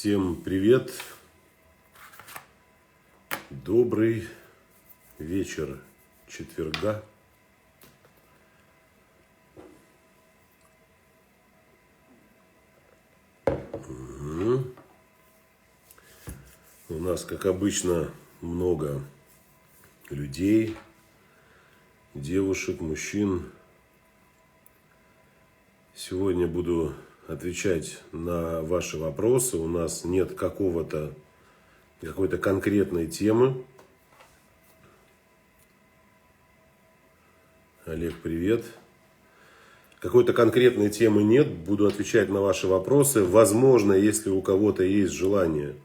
Всем привет! Добрый вечер четверга. У нас, как обычно, много людей, девушек, мужчин. Сегодня буду отвечать на ваши вопросы. У нас нет какой-то конкретной темы. Олег, привет. Какой-то конкретной темы нет. Буду отвечать на ваши вопросы. Возможно, если у кого-то есть желание,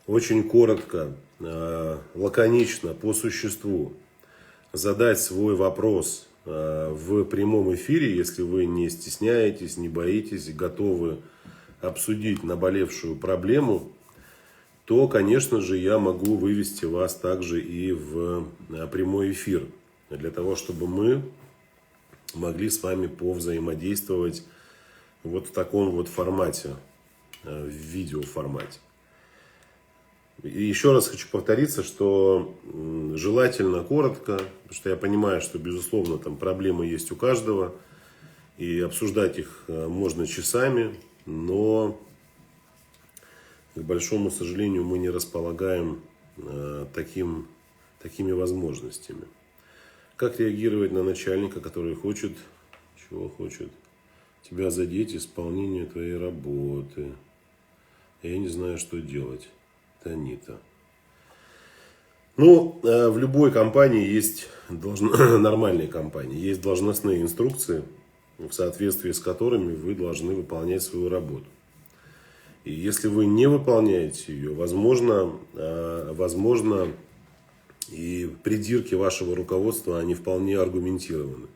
очень коротко, лаконично, по существу задать свой вопрос в прямом эфире, если вы не стесняетесь, не боитесь, готовы обсудить наболевшую проблему, то, конечно же, я могу вывести вас также и в прямой эфир, для того, чтобы мы могли с вами повзаимодействовать вот в таком вот формате, в видеоформате. И еще раз хочу повториться, что желательно коротко, потому что я понимаю, что, безусловно, там проблемы есть у каждого, и обсуждать их можно часами, но, к большому сожалению, мы не располагаем такими возможностями. Как реагировать на начальника, который хочет тебя задеть исполнение твоей работы? Я не знаю, что делать. Танита. Ну, в любой компании есть, нормальной компании, есть должностные инструкции, в соответствии с которыми вы должны выполнять свою работу. И если вы не выполняете ее, возможно, и придирки вашего руководства, они вполне аргументированы.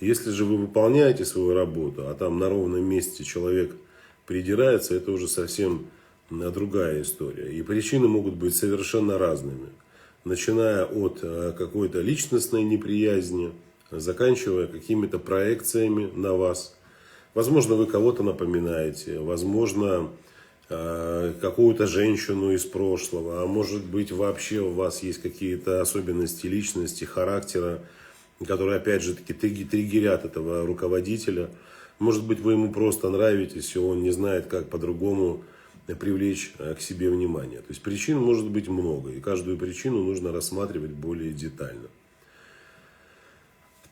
Если же вы выполняете свою работу, а там на ровном месте человек придирается, это уже совсем другая история. И причины могут быть совершенно разными. Начиная от какой-то личностной неприязни, заканчивая какими-то проекциями на вас. Возможно, вы кого-то напоминаете, возможно, какую-то женщину из прошлого, а может быть, вообще у вас есть какие-то особенности личности, характера, которые, опять же, таки триггерят этого руководителя. Может быть, вы ему просто нравитесь, и он не знает, как по-другому привлечь к себе внимание. То есть причин может быть много, и каждую причину нужно рассматривать более детально.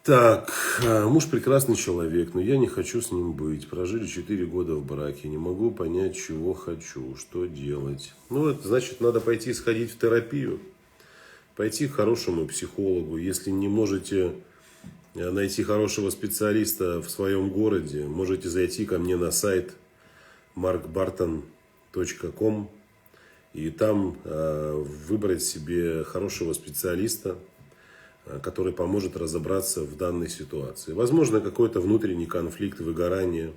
Так, муж прекрасный человек, но я не хочу с ним быть. Прожили 4 года в браке, не могу понять, чего хочу, что делать. Ну, это значит, надо пойти сходить в терапию, пойти к хорошему психологу. Если не можете найти хорошего специалиста в своем городе, можете зайти ко мне на сайт markbarton.com и там выбрать себе хорошего специалиста, который поможет разобраться в данной ситуации. Возможно, какой-то внутренний конфликт, выгорание.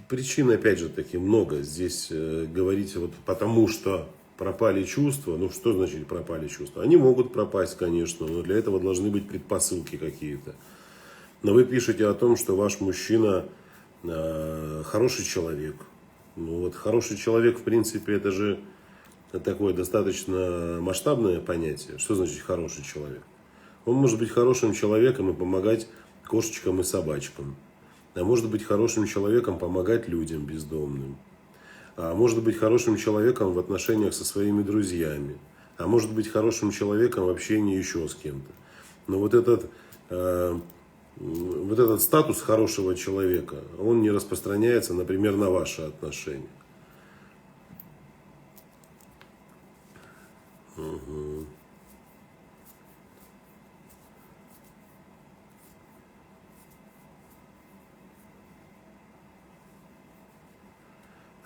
Причин, опять же таки, много. Здесь говорить вот потому, что пропали чувства. Ну, что значит пропали чувства? Они могут пропасть, конечно, но для этого должны быть предпосылки какие-то. Но вы пишете о том, что ваш мужчина хороший человек. Ну вот хороший человек, в принципе, это же такое достаточно масштабное понятие. Что значит хороший человек? Он может быть хорошим человеком и помогать кошечкам и собачкам. А может быть хорошим человеком, помогать людям бездомным. А может быть хорошим человеком в отношениях со своими друзьями. А может быть хорошим человеком в общении еще с кем-то. Но вот этот статус хорошего человека, он не распространяется, например, на ваши отношения. Угу.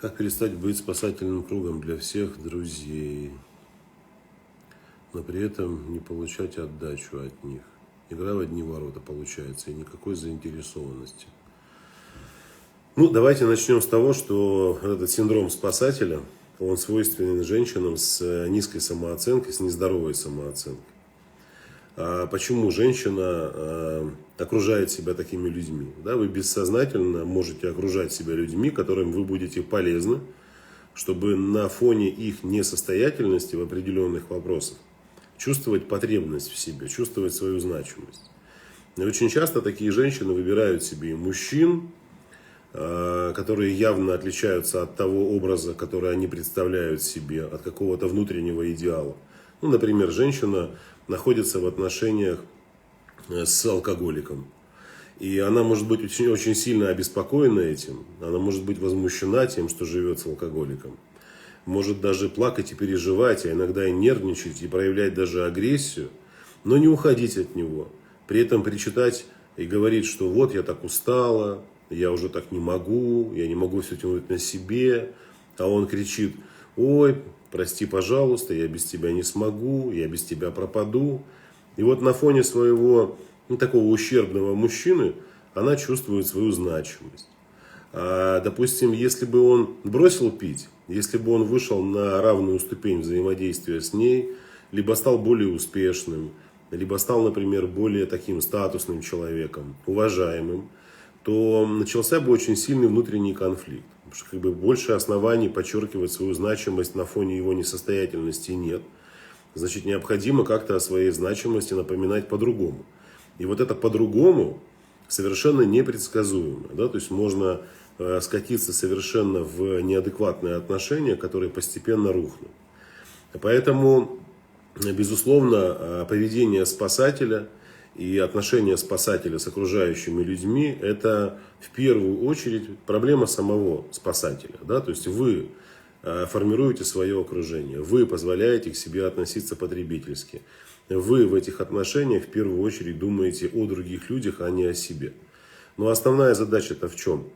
Как перестать быть спасательным кругом для всех друзей, но при этом не получать отдачу от них? Игра в одни ворота получается, и никакой заинтересованности. Ну, давайте начнем с того, что этот синдром спасателя, он свойственен женщинам с низкой самооценкой, с нездоровой самооценкой. Почему женщина окружает себя такими людьми. Да, вы бессознательно можете окружать себя людьми, которым вы будете полезны, чтобы на фоне их несостоятельности в определенных вопросах чувствовать потребность в себе, чувствовать свою значимость. И очень часто такие женщины выбирают себе мужчин, которые явно отличаются от того образа, который они представляют себе, от какого-то внутреннего идеала. Ну, например, женщина находится в отношениях с алкоголиком. И она может быть очень, очень сильно обеспокоена этим. Она может быть возмущена тем, что живет с алкоголиком. Может даже плакать и переживать, а иногда и нервничать, и проявлять даже агрессию. Но не уходить от него. При этом причитать и говорить, что вот я так устала, я уже так не могу, я не могу все тянуть на себе. А он кричит: ой, прости, пожалуйста, я без тебя не смогу, я без тебя пропаду. И вот на фоне своего такого ущербного мужчины она чувствует свою значимость. А, допустим, если бы он бросил пить, если бы он вышел на равную ступень взаимодействия с ней, либо стал более успешным, либо стал, например, более таким статусным человеком, уважаемым, то начался бы очень сильный внутренний конфликт. Потому что больше оснований подчеркивать свою значимость на фоне его несостоятельности нет. Значит, необходимо как-то о своей значимости напоминать по-другому. И вот это по-другому совершенно непредсказуемо. Да? То есть можно скатиться совершенно в неадекватные отношения, которые постепенно рухнут. Поэтому, безусловно, поведение спасателя и отношения спасателя с окружающими людьми — это в первую очередь проблема самого спасателя. Да? То есть вы формируете свое окружение, вы позволяете к себе относиться потребительски. Вы в этих отношениях в первую очередь думаете о других людях, а не о себе. Но основная задача-то в чем?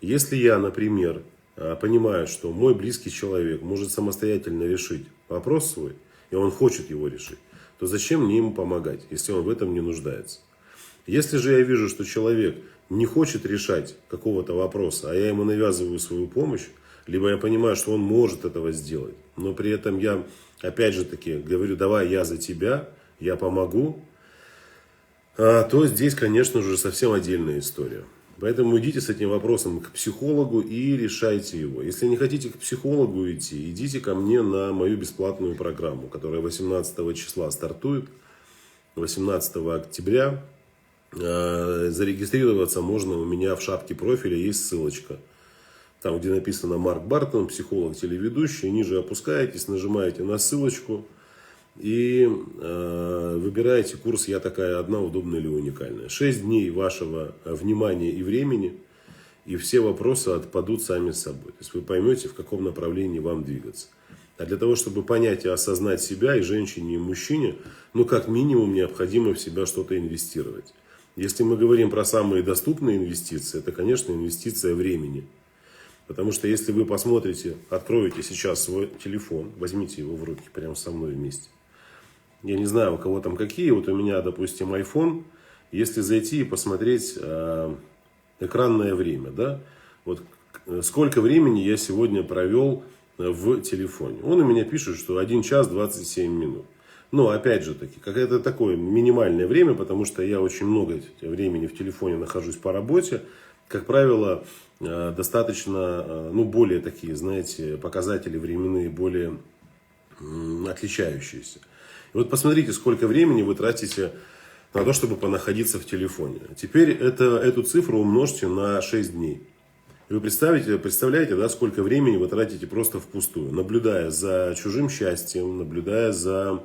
Если я, например, понимаю, что мой близкий человек может самостоятельно решить вопрос свой, и он хочет его решить, то зачем мне ему помогать, если он в этом не нуждается? Если же я вижу, что человек не хочет решать какого-то вопроса, а я ему навязываю свою помощь, либо я понимаю, что он может этого сделать, но при этом я, опять же таки, говорю: давай я за тебя, я помогу, то здесь, конечно же, совсем отдельная история. Поэтому идите с этим вопросом к психологу и решайте его. Если не хотите к психологу идти, идите ко мне на мою бесплатную программу, которая 18 числа стартует, 18 октября. Зарегистрироваться можно у меня в шапке профиля, есть ссылочка. Там, где написано Марк Бартон, психолог, телеведущий, ниже опускаетесь, нажимаете на ссылочку и выбираете курс «Я такая одна, удобная или уникальная». 6 дней вашего внимания и времени, и все вопросы отпадут сами собой. То есть вы поймете, в каком направлении вам двигаться. А для того, чтобы понять и осознать себя, и женщине, и мужчине, как минимум необходимо в себя что-то инвестировать. Если мы говорим про самые доступные инвестиции, это, конечно, инвестиция времени. Потому что если вы посмотрите, откроете сейчас свой телефон, возьмите его в руки прямо со мной вместе. Я не знаю, у кого там какие, вот у меня, допустим, iPhone. Если зайти и посмотреть экранное время, да, вот сколько времени я сегодня провел в телефоне. Он у меня пишет, что 1 час 27 минут. Но опять же таки, какое-то такое минимальное время, потому что я очень много времени в телефоне нахожусь по работе. Как правило, достаточно, более такие, знаете, показатели временные, более отличающиеся. И вот посмотрите, сколько времени вы тратите на то, чтобы понаходиться в телефоне. Теперь эту цифру умножьте на 6 дней. И вы представляете, да, сколько времени вы тратите просто впустую, наблюдая за чужим счастьем, наблюдая за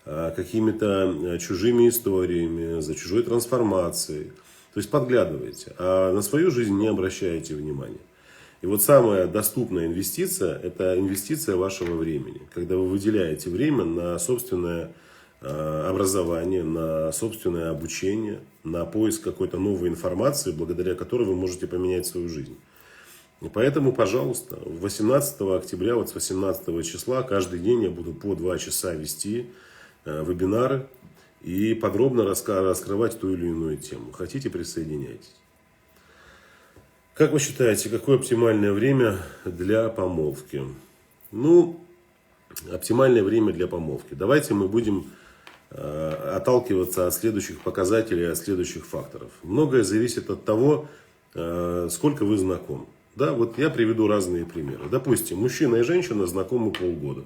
какими-то чужими историями, за чужой трансформацией. То есть подглядываете, а на свою жизнь не обращаете внимания. И вот самая доступная инвестиция – это инвестиция вашего времени. Когда вы выделяете время на собственное образование, на собственное обучение, на поиск какой-то новой информации, благодаря которой вы можете поменять свою жизнь. И поэтому, пожалуйста, 18 октября, вот с 18 числа, каждый день я буду по 2 часа вести вебинары и подробно раскрывать ту или иную тему. Хотите — присоединяйтесь. Как вы считаете, какое оптимальное время для помолвки? Оптимальное время для помолвки. Давайте мы будем отталкиваться от следующих показателей, от следующих факторов. Многое зависит от того, сколько вы знакомы. Да, вот я приведу разные примеры. Допустим, мужчина и женщина знакомы полгода.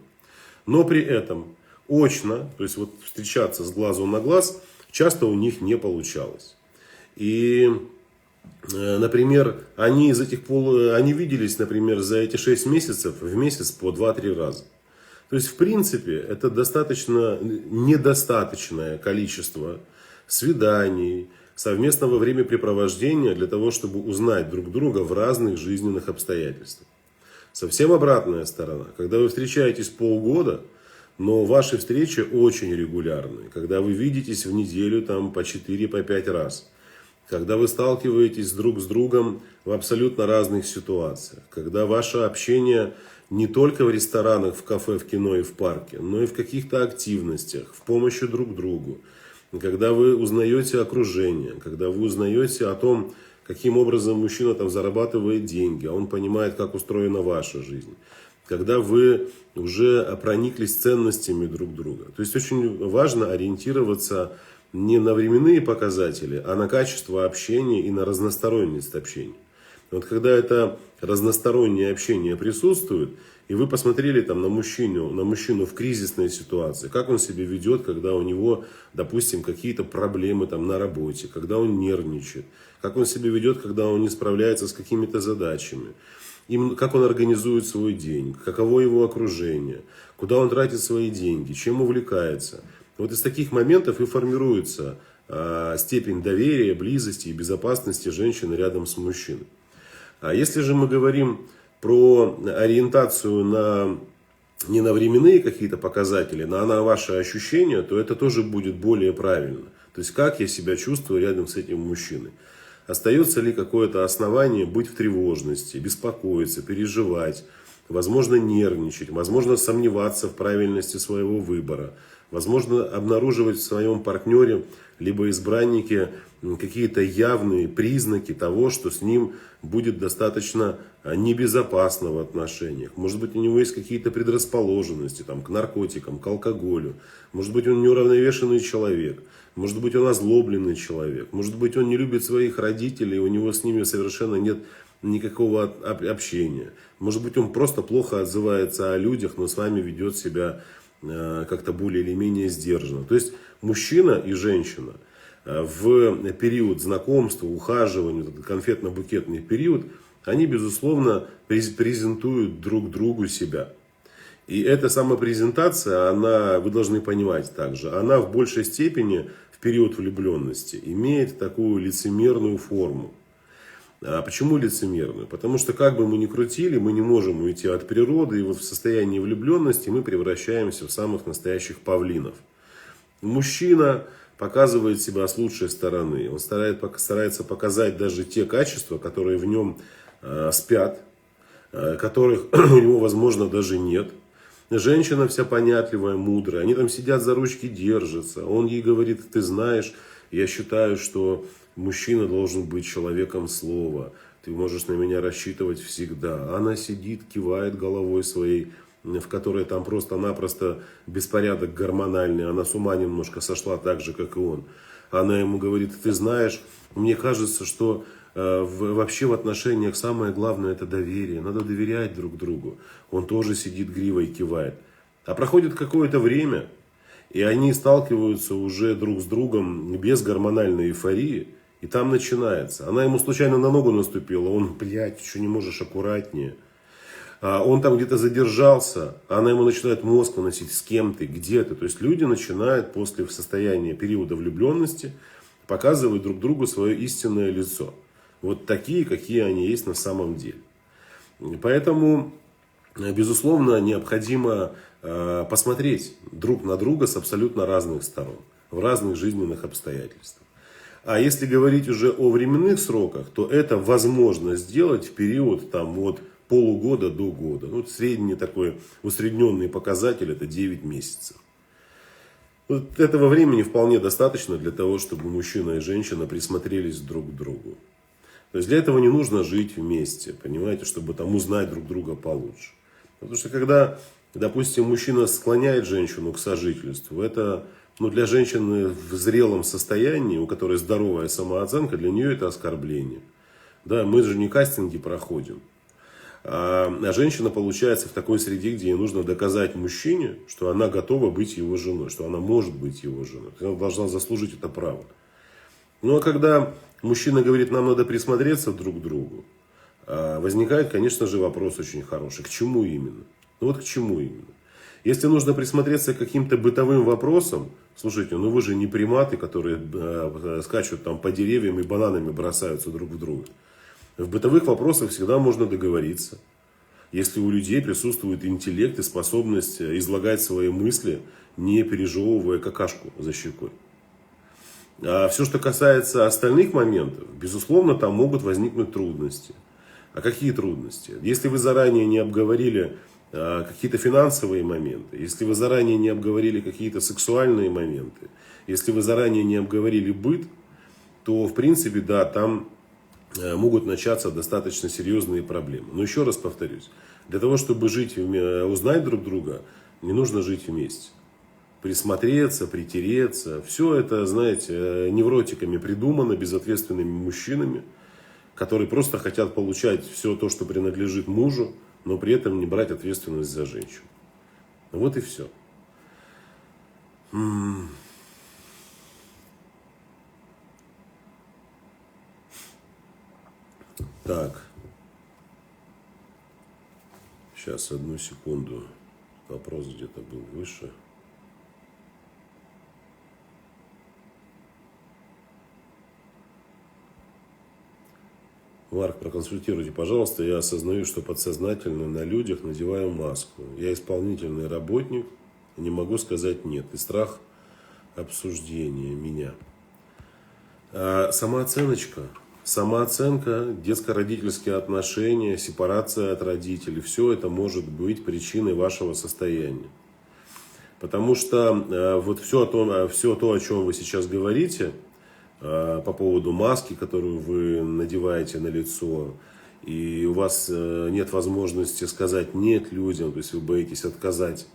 Но при этом очно, то есть вот встречаться с глазу на глаз, часто у них не получалось. И, например, они виделись, например, за эти 6 месяцев в месяц по 2-3 раза. То есть, в принципе, это недостаточное количество свиданий, совместного времяпрепровождения для того, чтобы узнать друг друга в разных жизненных обстоятельствах. Совсем обратная сторона. Когда вы встречаетесь полгода, но ваши встречи очень регулярные. Когда вы видитесь в неделю там, по 4-5 раз. Когда вы сталкиваетесь друг с другом в абсолютно разных ситуациях. Когда ваше общение не только в ресторанах, в кафе, в кино и в парке, но и в каких-то активностях, в помощи друг другу. Когда вы узнаете окружение, когда вы узнаете о том, каким образом мужчина там зарабатывает деньги, а он понимает, как устроена ваша жизнь. Когда вы уже прониклись ценностями друг друга. То есть очень важно ориентироваться не на временные показатели, а на качество общения и на разносторонность общения. Вот когда это разностороннее общение присутствует, и вы посмотрели там на мужчину в кризисной ситуации, как он себя ведет, когда у него, допустим, какие-то проблемы там на работе, когда он нервничает, как он себя ведет, когда он не справляется с какими-то задачами, как он организует свой день, каково его окружение, куда он тратит свои деньги, чем увлекается. Вот из таких моментов и формируется степень доверия, близости и безопасности женщины рядом с мужчиной. А если же мы говорим про ориентацию не на временные какие-то показатели, а на ваши ощущения, то это тоже будет более правильно. То есть, как я себя чувствую рядом с этим мужчиной. Остается ли какое-то основание быть в тревожности, беспокоиться, переживать, возможно, нервничать, возможно, сомневаться в правильности своего выбора, возможно, обнаруживать в своем партнере либо избраннике какие-то явные признаки того, что с ним будет достаточно небезопасно в отношениях. Может быть, у него есть какие-то предрасположенности там, к наркотикам, к алкоголю. Может быть, он неуравновешенный человек. Может быть, он озлобленный человек. Может быть, он не любит своих родителей, у него с ними совершенно нет никакого общения. Может быть, он просто плохо отзывается о людях, но с вами ведет себя как-то более или менее сдержанно. То есть, мужчина и женщина в период знакомства, ухаживания, конфетно-букетный период, они, безусловно, презентуют друг другу себя. И эта самопрезентация, вы должны понимать также, она в большей степени в период влюбленности имеет такую лицемерную форму. А почему лицемерную? Потому что как бы мы ни крутили, мы не можем уйти от природы, и вот в состоянии влюбленности мы превращаемся в самых настоящих павлинов. Мужчина показывает себя с лучшей стороны. Он старается показать даже те качества, которые в нем спят, которых у него, возможно, даже нет. Женщина вся понятливая, мудрая. Они там сидят за ручки, держатся. Он ей говорит: ты знаешь, я считаю, что мужчина должен быть человеком слова. Ты можешь на меня рассчитывать всегда. Она сидит, кивает головой своей, в которой там просто-напросто беспорядок гормональный. Она с ума немножко сошла так же, как и он. Она ему говорит: ты знаешь, мне кажется, что вообще в отношениях самое главное — это доверие. Надо доверять друг другу. Он тоже сидит, гривой кивает. А проходит какое-то время, и они сталкиваются уже друг с другом без гормональной эйфории. И там начинается. Она ему случайно на ногу наступила. Он: блядь, что не можешь аккуратнее? Он там где-то задержался. Она ему начинает мозг выносить: с кем ты, где ты. То есть люди начинают после состояния периода влюбленности показывать друг другу свое истинное лицо. Вот такие, какие они есть на самом деле. Поэтому, безусловно, необходимо посмотреть друг на друга с абсолютно разных сторон, в разных жизненных обстоятельствах. А если говорить уже о временных сроках, то это возможно сделать в период от полугода до года. Вот средний такой усредненный показатель — это 9 месяцев. Вот этого времени вполне достаточно для того, чтобы мужчина и женщина присмотрелись друг к другу. То есть для этого не нужно жить вместе, понимаете, чтобы там узнать друг друга получше. Потому что когда, допустим, мужчина склоняет женщину к сожительству, это Но для женщины в зрелом состоянии, у которой здоровая самооценка, для нее это оскорбление. Да, мы же не кастинги проходим. А женщина получается в такой среде, где ей нужно доказать мужчине, что она готова быть его женой, что она может быть его женой. Она должна заслужить это право. Ну а когда мужчина говорит, нам надо присмотреться друг к другу, возникает, конечно же, вопрос очень хороший. К чему именно? Ну вот к чему именно? Если нужно присмотреться к каким-то бытовым вопросам, слушайте, ну вы же не приматы, которые скачут там по деревьям и бананами бросаются друг в друга. В бытовых вопросах всегда можно договориться. Если у людей присутствует интеллект и способность излагать свои мысли, не пережевывая какашку за щекой. А все, что касается остальных моментов, безусловно, там могут возникнуть трудности. А какие трудности? Если вы заранее не обговорили какие-то финансовые моменты, если вы заранее не обговорили какие-то сексуальные моменты, если вы заранее не обговорили быт, то, в принципе, да, там могут начаться достаточно серьезные проблемы. Но еще раз повторюсь, для того, чтобы жить, узнать друг друга, не нужно жить вместе. Присмотреться, притереться, все это, знаете, невротиками придумано, безответственными мужчинами, которые просто хотят получать все то, что принадлежит мужу, но при этом не брать ответственность за женщину. Вот и все. Так. Сейчас, одну секунду. Вопрос где-то был выше. Марк, проконсультируйте, пожалуйста. Я осознаю, что подсознательно на людях надеваю маску. Я исполнительный работник, не могу сказать нет. И страх обсуждения меня. Самооценочка. Самооценка, детско-родительские отношения, сепарация от родителей. Все это может быть причиной вашего состояния. Потому что вот все то, о чем вы сейчас говорите, по поводу маски, которую вы надеваете на лицо, и у вас нет возможности сказать нет людям, то есть вы боитесь отказать.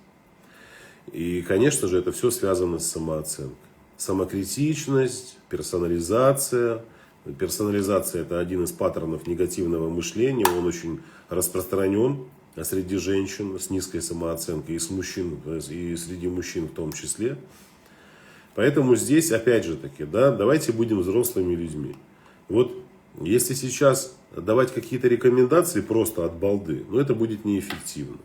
И, конечно же, это все связано с самооценкой. Самокритичность, персонализация. Персонализация – это один из паттернов негативного мышления, он очень распространен среди женщин с низкой самооценкой, и среди мужчин в том числе. Поэтому здесь, опять же таки, да, давайте будем взрослыми людьми. Вот если сейчас давать какие-то рекомендации просто от балды, ну это будет неэффективно.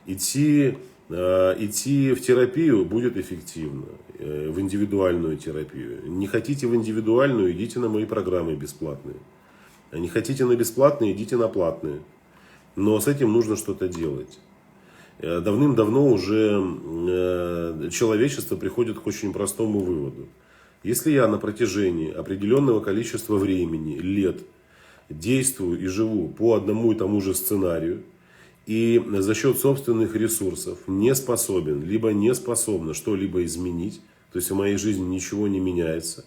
Идти в терапию будет эффективно, в индивидуальную терапию. Не хотите в индивидуальную, идите на мои программы бесплатные. А не хотите на бесплатные, идите на платные. Но с этим нужно что-то делать. Давным-давно уже человечество приходит к очень простому выводу. Если я на протяжении определенного количества времени, лет, действую и живу по одному и тому же сценарию, и за счет собственных ресурсов не способен, либо не способна что-либо изменить, то есть в моей жизни ничего не меняется,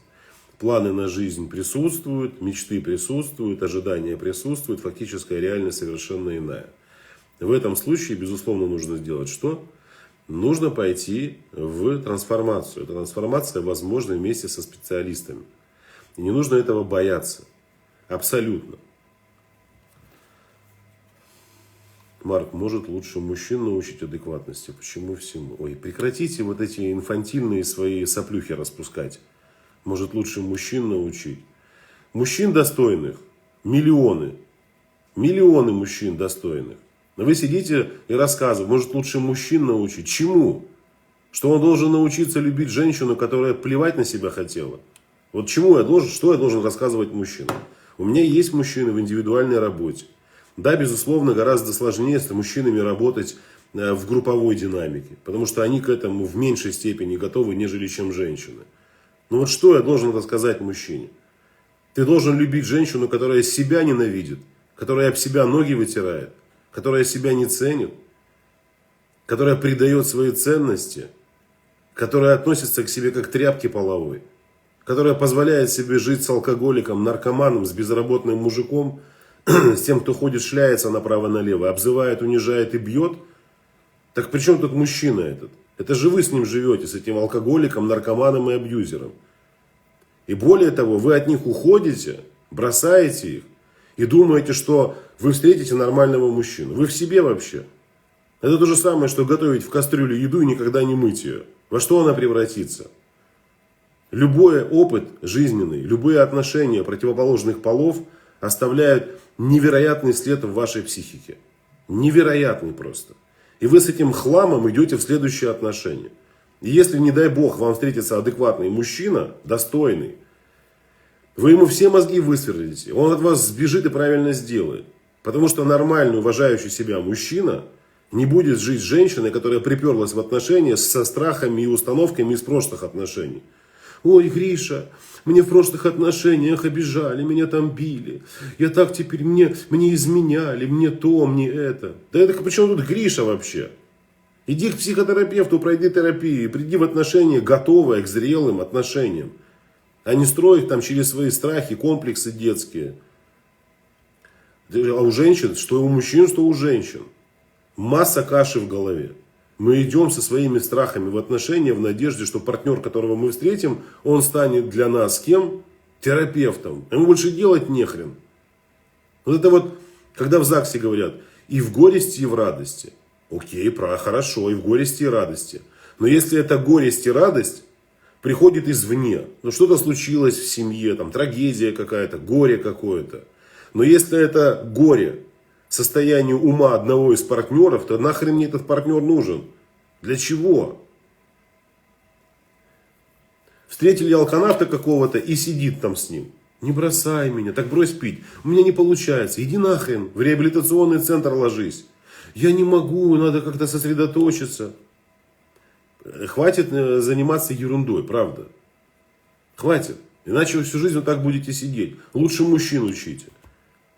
планы на жизнь присутствуют, мечты присутствуют, ожидания присутствуют, фактическая реальность совершенно иная. В этом случае, безусловно, нужно сделать что? Нужно пойти в трансформацию. Эта трансформация возможна вместе со специалистами. И не нужно этого бояться. Абсолютно. Марк, может лучше мужчин научить адекватности? Почему всему? Ой, прекратите вот эти инфантильные свои соплюхи распускать. Может лучше мужчин научить? Мужчин достойных миллионы. Миллионы мужчин достойных. Но вы сидите и рассказываете, может лучше мужчин научить. Чему? Что он должен научиться любить женщину, которая плевать на себя хотела? Вот что я должен рассказывать мужчинам? У меня есть мужчины в индивидуальной работе. Да, безусловно, гораздо сложнее с мужчинами работать в групповой динамике. Потому что они к этому в меньшей степени готовы, нежели чем женщины. Но вот что я должен рассказать мужчине? Ты должен любить женщину, которая себя ненавидит, которая об себя ноги вытирает, которая себя не ценит, которая предает свои ценности, которая относится к себе как к тряпке половой, которая позволяет себе жить с алкоголиком, наркоманом, с безработным мужиком, с тем, кто ходит, шляется направо-налево, обзывает, унижает и бьет. Так при чем тут мужчина этот? Это же вы с ним живете, с этим алкоголиком, наркоманом и абьюзером. И более того, вы от них уходите, бросаете их и думаете, что вы встретите нормального мужчину. Вы в себе вообще. Это то же самое, что готовить в кастрюле еду и никогда не мыть ее. Во что она превратится? Любой опыт жизненный, любые отношения противоположных полов оставляют невероятный след в вашей психике. Невероятный просто. И вы с этим хламом идете в следующие отношения. И если, не дай бог, вам встретится адекватный мужчина, достойный, вы ему все мозги высверлите. Он от вас сбежит и правильно сделает. Потому что нормальный, уважающий себя мужчина не будет жить с женщиной, которая приперлась в отношения со страхами и установками из прошлых отношений. Ой, Гриша, мне в прошлых отношениях обижали, меня там били. Я так теперь, мне изменяли, мне то, мне это. Да это почему тут Гриша вообще? Иди к психотерапевту, пройди терапию и приди в отношения готовые к зрелым отношениям. А не строй их там через свои страхи, комплексы детские. А у женщин, что у мужчин, что у женщин. Масса каши в голове. Мы идем со своими страхами в отношения в надежде, что партнер, которого мы встретим, он станет для нас кем? Терапевтом. Ему больше делать нехрен. Вот это вот, когда в ЗАГСе говорят, и в горести, и в радости. Окей, хорошо, и в горести, и радости. Но если это горесть и радость приходит извне, ну что-то случилось в семье, там трагедия какая-то, горе какое-то. Но если это горе, состоянию ума одного из партнеров, то нахрен мне этот партнер нужен? Для чего? Встретили алканавта какого-то и сидит там с ним. Не бросай меня, так брось пить. У меня не получается. Иди нахрен, в реабилитационный центр ложись. Я не могу, надо как-то сосредоточиться. Хватит заниматься ерундой, правда. Хватит. Иначе вы всю жизнь вот так будете сидеть. Лучше мужчин учите.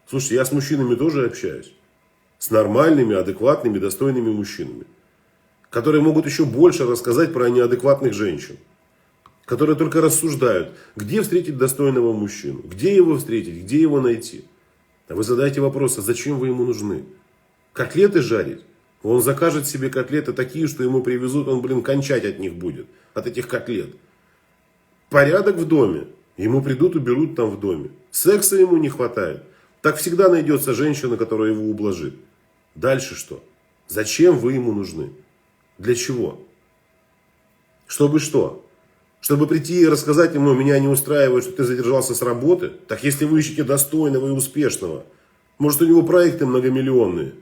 Слушайте, я с мужчинами тоже общаюсь. С нормальными, адекватными, достойными мужчинами. Которые могут еще больше рассказать про неадекватных женщин. Которые только рассуждают, где встретить достойного мужчину. Где его встретить, где его найти. А вы задаете вопрос, а зачем вы ему нужны? Котлеты жарить? Он закажет себе котлеты такие, что ему привезут, он, кончать от них будет. От этих котлет. Порядок в доме. Ему придут, уберут там в доме. Секса ему не хватает. Так всегда найдется женщина, которая его ублажит. Дальше что? Зачем вы ему нужны? Для чего? Чтобы что? Чтобы прийти и рассказать ему, меня не устраивает, что ты задержался с работы? Так если вы ищете достойного и успешного, может у него проекты многомиллионные.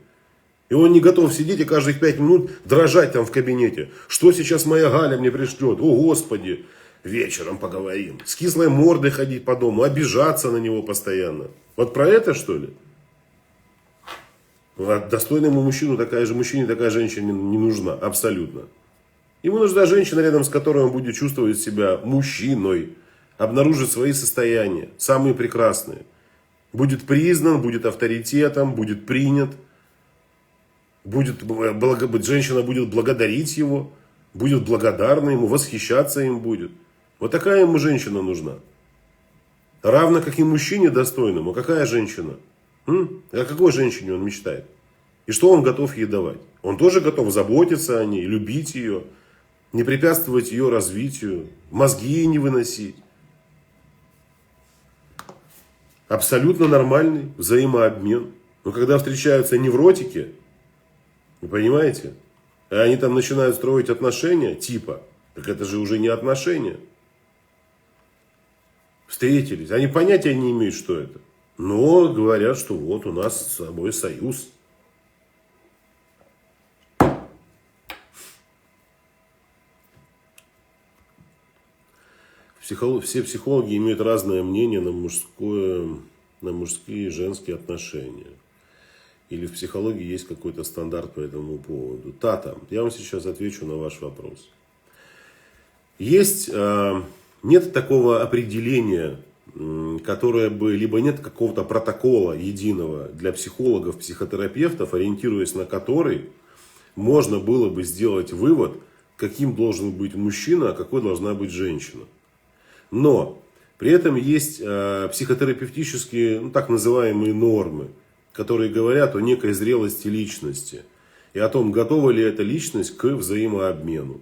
И он не готов сидеть и каждых 5 минут дрожать там в кабинете. Что сейчас моя Галя мне пришлет? О, Господи! Вечером поговорим. С кислой мордой ходить по дому, обижаться на него постоянно. Вот про это, что ли? Достойному мужчине такая женщина не нужна. Абсолютно. Ему нужна женщина, рядом с которой он будет чувствовать себя мужчиной. Обнаружит свои состояния. Самые прекрасные. Будет признан, будет авторитетом, будет принят. Женщина будет благодарить его. Будет благодарна ему, восхищаться им будет. Вот такая ему женщина нужна. Равно как и мужчине достойному. Какая женщина? О какой женщине он мечтает? И что он готов ей давать? Он тоже готов заботиться о ней, любить ее, не препятствовать ее развитию, мозги ей не выносить. Абсолютно нормальный взаимообмен. Но когда встречаются невротики, вы понимаете, и они там начинают строить отношения, типа, так это же уже не отношения. Встретились. Они понятия не имеют, что это. Но говорят, что вот у нас с собой союз. Все психологи имеют разное мнение на мужские и женские отношения. Или в психологии есть какой-то стандарт по этому поводу. Я вам сейчас отвечу на ваш вопрос. Нет такого определения, которое бы, либо нет какого-то протокола единого для психологов, психотерапевтов, ориентируясь на который можно было бы сделать вывод, каким должен быть мужчина, а какой должна быть женщина. Но при этом есть психотерапевтические, так называемые нормы, которые говорят о некой зрелости личности и о том, готова ли эта личность к взаимообмену.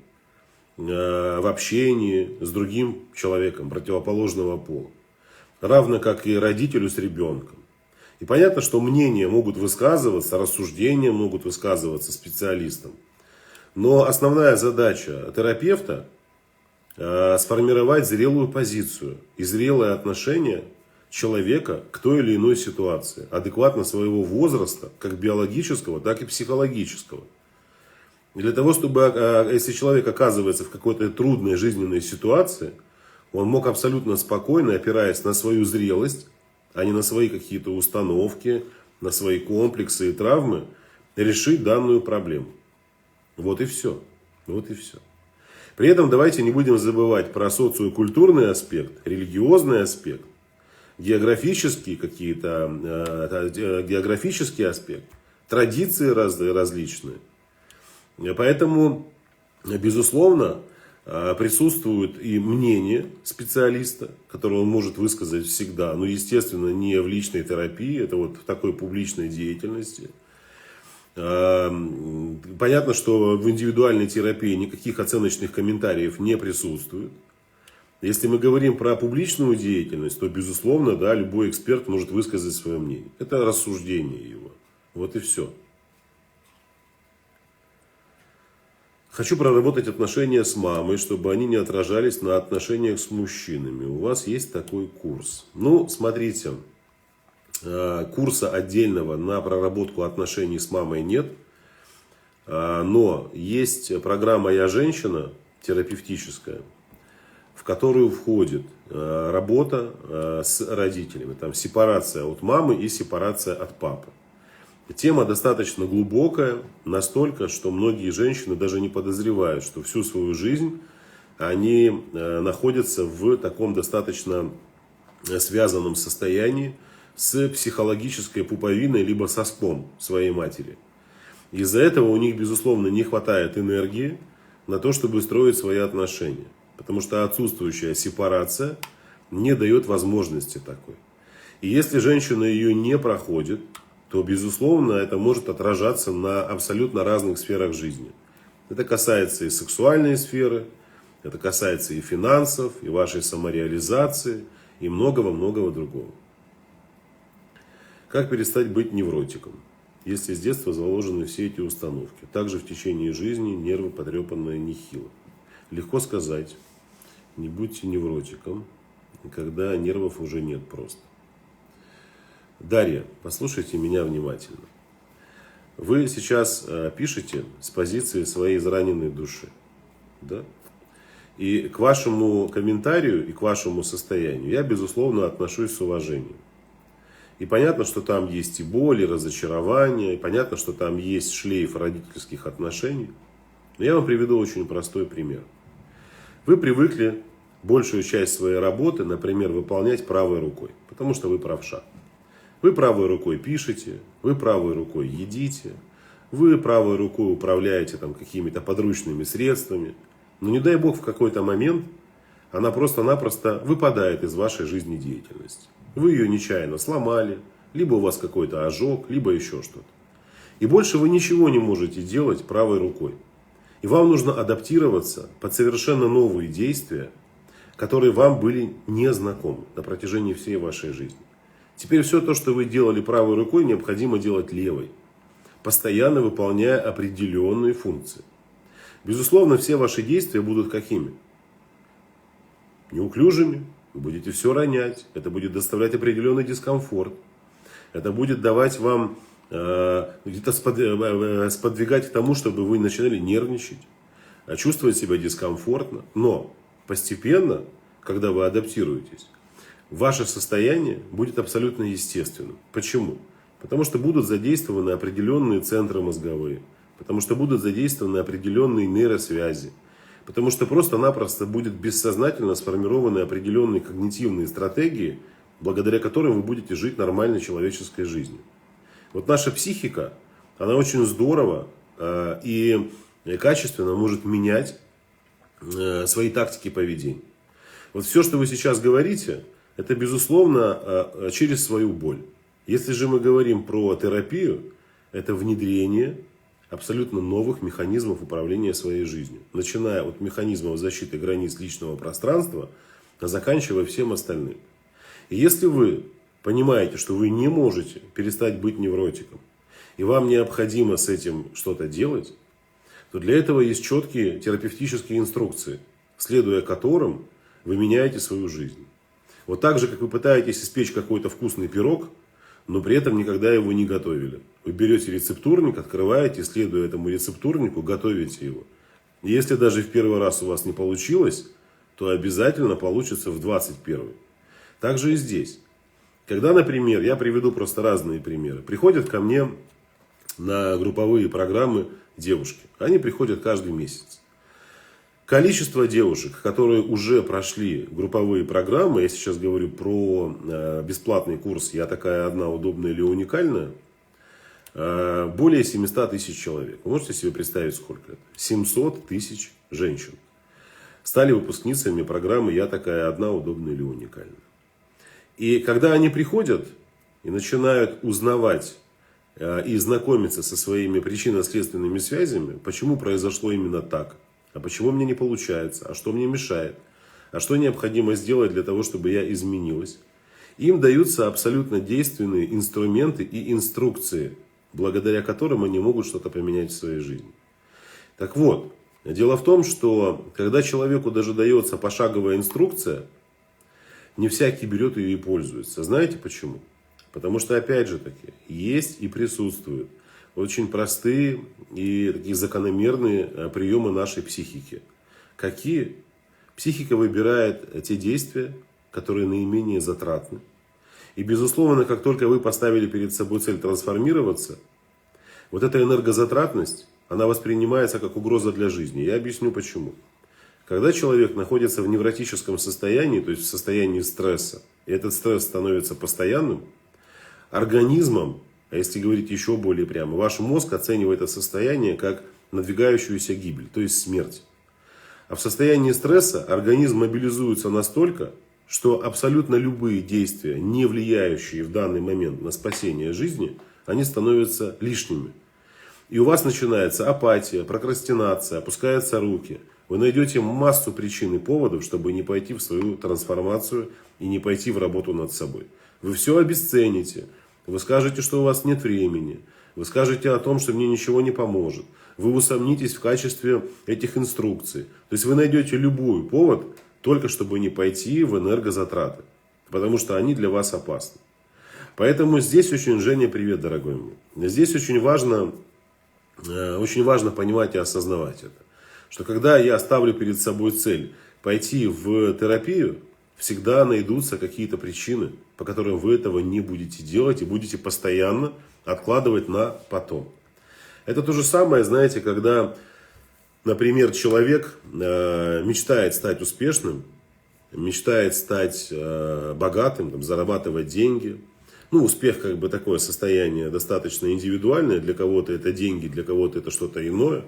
в общении с другим человеком противоположного пола. Равно как и родителю с ребенком. И понятно, что мнения могут высказываться, рассуждения могут высказываться специалистам. Но основная задача терапевта сформировать зрелую позицию и зрелое отношение человека к той или иной ситуации, адекватно своего возраста, как биологического, так и психологического. И для того, чтобы, если человек оказывается в какой-то трудной жизненной ситуации, он мог абсолютно спокойно, опираясь на свою зрелость, а не на свои какие-то установки, на свои комплексы и травмы, решить данную проблему. Вот и все. Вот и все. При этом давайте не будем забывать про социокультурный аспект, религиозный аспект, географический аспект, традиции различные. Поэтому, безусловно, присутствует и мнение специалиста, которое он может высказать всегда, но, естественно, не в личной терапии, это вот в такой публичной деятельности. Понятно, что в индивидуальной терапии никаких оценочных комментариев не присутствует. Если мы говорим про публичную деятельность, то, безусловно, да, любой эксперт может высказать свое мнение. Это рассуждение его. Вот и все. Хочу проработать отношения с мамой, чтобы они не отражались на отношениях с мужчинами. У вас есть такой курс? Ну, смотрите, курса отдельного на проработку отношений с мамой нет. Но есть программа «Я женщина» терапевтическая, в которую входит работа с родителями. Там сепарация от мамы и сепарация от папы. Тема достаточно глубокая, настолько, что многие женщины даже не подозревают, что всю свою жизнь они находятся в таком достаточно связанном состоянии с психологической пуповиной, либо соском своей матери. Из-за этого у них, безусловно, не хватает энергии на то, чтобы строить свои отношения. Потому что отсутствующая сепарация не дает возможности такой. И если женщина ее не проходит, то, безусловно, это может отражаться на абсолютно разных сферах жизни. Это касается и сексуальной сферы, это касается и финансов, и вашей самореализации, и многого-многого другого. Как перестать быть невротиком, если с детства заложены все эти установки? Также в течение жизни нервы потрепанные нехило. Легко сказать, не будьте невротиком, когда нервов уже нет просто. Дарья, послушайте меня внимательно. Вы сейчас пишете с позиции своей израненной души. Да? И к вашему комментарию и к вашему состоянию я, безусловно, отношусь с уважением. И понятно, что там есть и боль, и разочарование, и понятно, что там есть шлейф родительских отношений. Но я вам приведу очень простой пример. Вы привыкли большую часть своей работы, например, выполнять правой рукой, потому что вы правша. Вы правой рукой пишете, вы правой рукой едите, вы правой рукой управляете там какими-то подручными средствами. Но не дай бог в какой-то момент она просто-напросто выпадает из вашей жизнедеятельности. Вы ее нечаянно сломали, либо у вас какой-то ожог, либо еще что-то. И больше вы ничего не можете делать правой рукой. И вам нужно адаптироваться под совершенно новые действия, которые вам были незнакомы на протяжении всей вашей жизни. Теперь все то, что вы делали правой рукой, необходимо делать левой, постоянно выполняя определенные функции. Безусловно, все ваши действия будут какими? Неуклюжими, вы будете все ронять, это будет доставлять определенный дискомфорт, это будет давать вам, где-то сподвигать к тому, чтобы вы начинали нервничать, чувствовать себя дискомфортно. Но постепенно, когда вы адаптируетесь, ваше состояние будет абсолютно естественным. Почему? Потому что будут задействованы определенные центры мозговые. Потому что будут задействованы определенные нейросвязи. Потому что просто-напросто будет бессознательно сформированы определенные когнитивные стратегии, благодаря которым вы будете жить нормальной человеческой жизнью. Вот наша психика, она очень здорово и качественно может менять свои тактики поведения. Вот все, что вы сейчас говорите, это, безусловно, через свою боль. Если же мы говорим про терапию, это внедрение абсолютно новых механизмов управления своей жизнью. Начиная от механизмов защиты границ личного пространства, заканчивая всем остальным. И если вы понимаете, что вы не можете перестать быть невротиком, и вам необходимо с этим что-то делать, то для этого есть четкие терапевтические инструкции, следуя которым вы меняете свою жизнь. Вот так же, как вы пытаетесь испечь какой-то вкусный пирог, но при этом никогда его не готовили. Вы берете рецептурник, открываете, следуя этому рецептурнику, готовите его. И если даже в первый раз у вас не получилось, то обязательно получится в 21-й. Так же и здесь. Когда, например, я приведу просто разные примеры. Приходят ко мне на групповые программы девушки. Они приходят каждый месяц. Количество девушек, которые уже прошли групповые программы, я сейчас говорю про бесплатный курс «Я такая одна, удобная или уникальная», более 700 тысяч человек. Вы можете себе представить, сколько это? 700 тысяч женщин стали выпускницами программы «Я такая одна, удобная или уникальная». И когда они приходят и начинают узнавать и знакомиться со своими причинно-следственными связями, почему произошло именно так, а почему мне не получается, а что мне мешает, а что необходимо сделать для того, чтобы я изменилась, им даются абсолютно действенные инструменты и инструкции, благодаря которым они могут что-то поменять в своей жизни. Так вот, дело в том, что когда человеку даже дается пошаговая инструкция, не всякий берет ее и пользуется. Знаете почему? Потому что, опять же таки, есть и присутствуют очень простые и такие закономерные приемы нашей психики. Какие? Психика выбирает те действия, которые наименее затратны. И, безусловно, как только вы поставили перед собой цель трансформироваться, вот эта энергозатратность, она воспринимается как угроза для жизни. Я объясню почему. Когда человек находится в невротическом состоянии, то есть в состоянии стресса, и этот стресс становится постоянным, организмом, а если говорить еще более прямо, ваш мозг оценивает это состояние как надвигающуюся гибель, то есть смерть. А в состоянии стресса организм мобилизуется настолько, что абсолютно любые действия, не влияющие в данный момент на спасение жизни, они становятся лишними. И у вас начинается апатия, прокрастинация, опускаются руки. Вы найдете массу причин и поводов, чтобы не пойти в свою трансформацию и не пойти в работу над собой. Вы все обесцените. Вы скажете, что у вас нет времени. Вы скажете о том, что мне ничего не поможет. Вы усомнитесь в качестве этих инструкций. То есть вы найдете любой повод, только чтобы не пойти в энергозатраты. Потому что они для вас опасны. Поэтому здесь очень, Женя, привет, дорогой мой. Здесь очень важно понимать и осознавать это. Что когда я ставлю перед собой цель пойти в терапию, всегда найдутся какие-то причины, по которым вы этого не будете делать и будете постоянно откладывать на потом. Это то же самое, знаете, когда, например, человек мечтает стать успешным, мечтает стать богатым, там, зарабатывать деньги. Ну, успех как бы такое состояние достаточно индивидуальное. Для кого-то это деньги, для кого-то это что-то иное.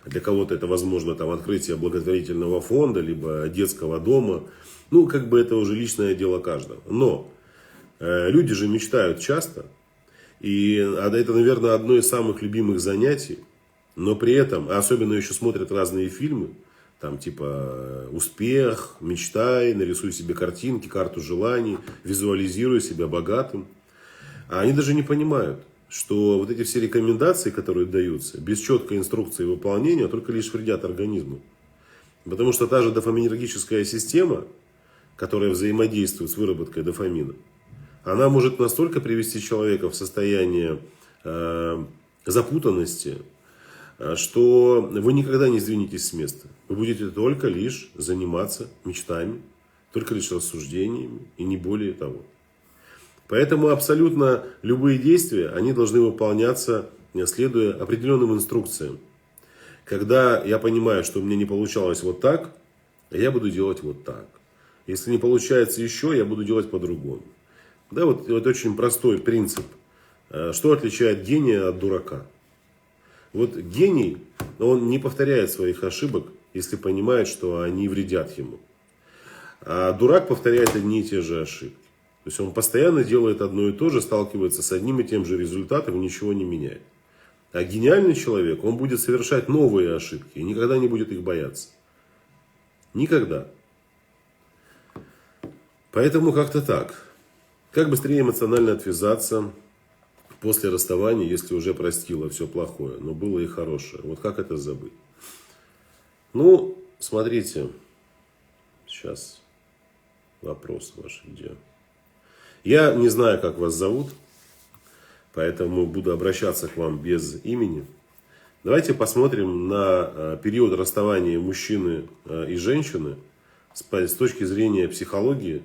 Для кого-то это, возможно, там, открытие благотворительного фонда, либо детского дома. Ну, как бы это уже личное дело каждого. Но люди же мечтают часто. И это, наверное, одно из самых любимых занятий. Но при этом, особенно еще смотрят разные фильмы. Там типа «Успех», «Мечтай», «Нарисуй себе картинки», «Карту желаний», «Визуализируй себя богатым». А они даже не понимают, что вот эти все рекомендации, которые даются, без четкой инструкции выполнения, только лишь вредят организму. Потому что та же дофаминергическая система, которая взаимодействует с выработкой дофамина, она может настолько привести человека в состояние запутанности, что вы никогда не сдвинетесь с места. Вы будете только лишь заниматься мечтами, только лишь рассуждениями и не более того. Поэтому абсолютно любые действия, они должны выполняться, следуя определенным инструкциям. Когда я понимаю, что у меня не получалось вот так, я буду делать вот так. Если не получается еще, я буду делать по-другому. Да, вот очень простой принцип. Что отличает гения от дурака? Вот гений, он не повторяет своих ошибок, если понимает, что они вредят ему. А дурак повторяет одни и те же ошибки. То есть он постоянно делает одно и то же, сталкивается с одним и тем же результатом и ничего не меняет. А гениальный человек, он будет совершать новые ошибки и никогда не будет их бояться. Никогда. Поэтому как-то так. Как быстрее эмоционально отвязаться после расставания, если уже простила все плохое, но было и хорошее. Вот как это забыть? Ну, смотрите. Сейчас вопрос ваш где. Я не знаю, как вас зовут, поэтому буду обращаться к вам без имени. Давайте посмотрим на период расставания мужчины и женщины с точки зрения психологии,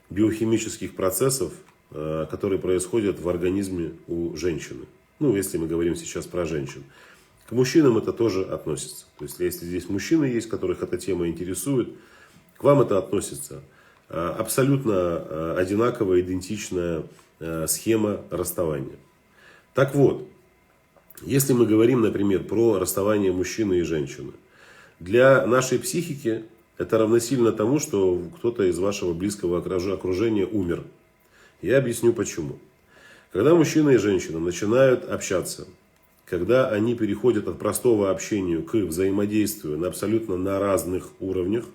биохимических процессов, которые происходят в организме у женщины. Ну, если мы говорим сейчас про женщин. К мужчинам это тоже относится. То есть, если здесь мужчины есть, которых эта тема интересует, к вам это относится. Абсолютно одинаковая, идентичная схема расставания. Так вот, если мы говорим, например, про расставание мужчины и женщины, для нашей психики это равносильно тому, что кто-то из вашего близкого окружения умер. Я объясню почему. Когда мужчина и женщина начинают общаться, когда они переходят от простого общения к взаимодействию на разных уровнях,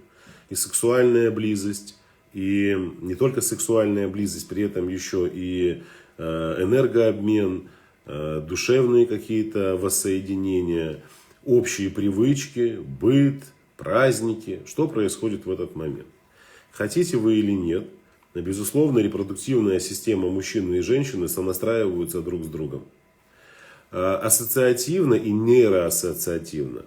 и сексуальная близость, и не только сексуальная близость, при этом еще и энергообмен, душевные какие-то воссоединения, общие привычки, быт, праздники. Что происходит в этот момент? Хотите вы или нет, безусловно, репродуктивная система мужчины и женщины сонастраиваются друг с другом. Ассоциативно и нейроассоциативно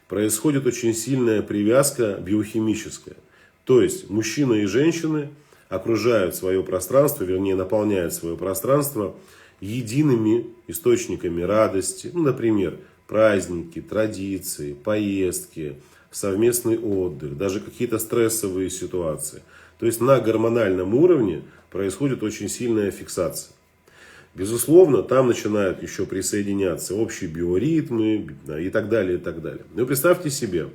происходит очень сильная привязка биохимическая. То есть мужчина и женщины окружают свое пространство, вернее наполняют свое пространство едиными источниками радости. Ну, например, праздники, традиции, поездки, совместный отдых, даже какие-то стрессовые ситуации. То есть на гормональном уровне происходит очень сильная фиксация. Безусловно, там начинают еще присоединяться общие биоритмы и так далее, и так далее. Ну, представьте себе,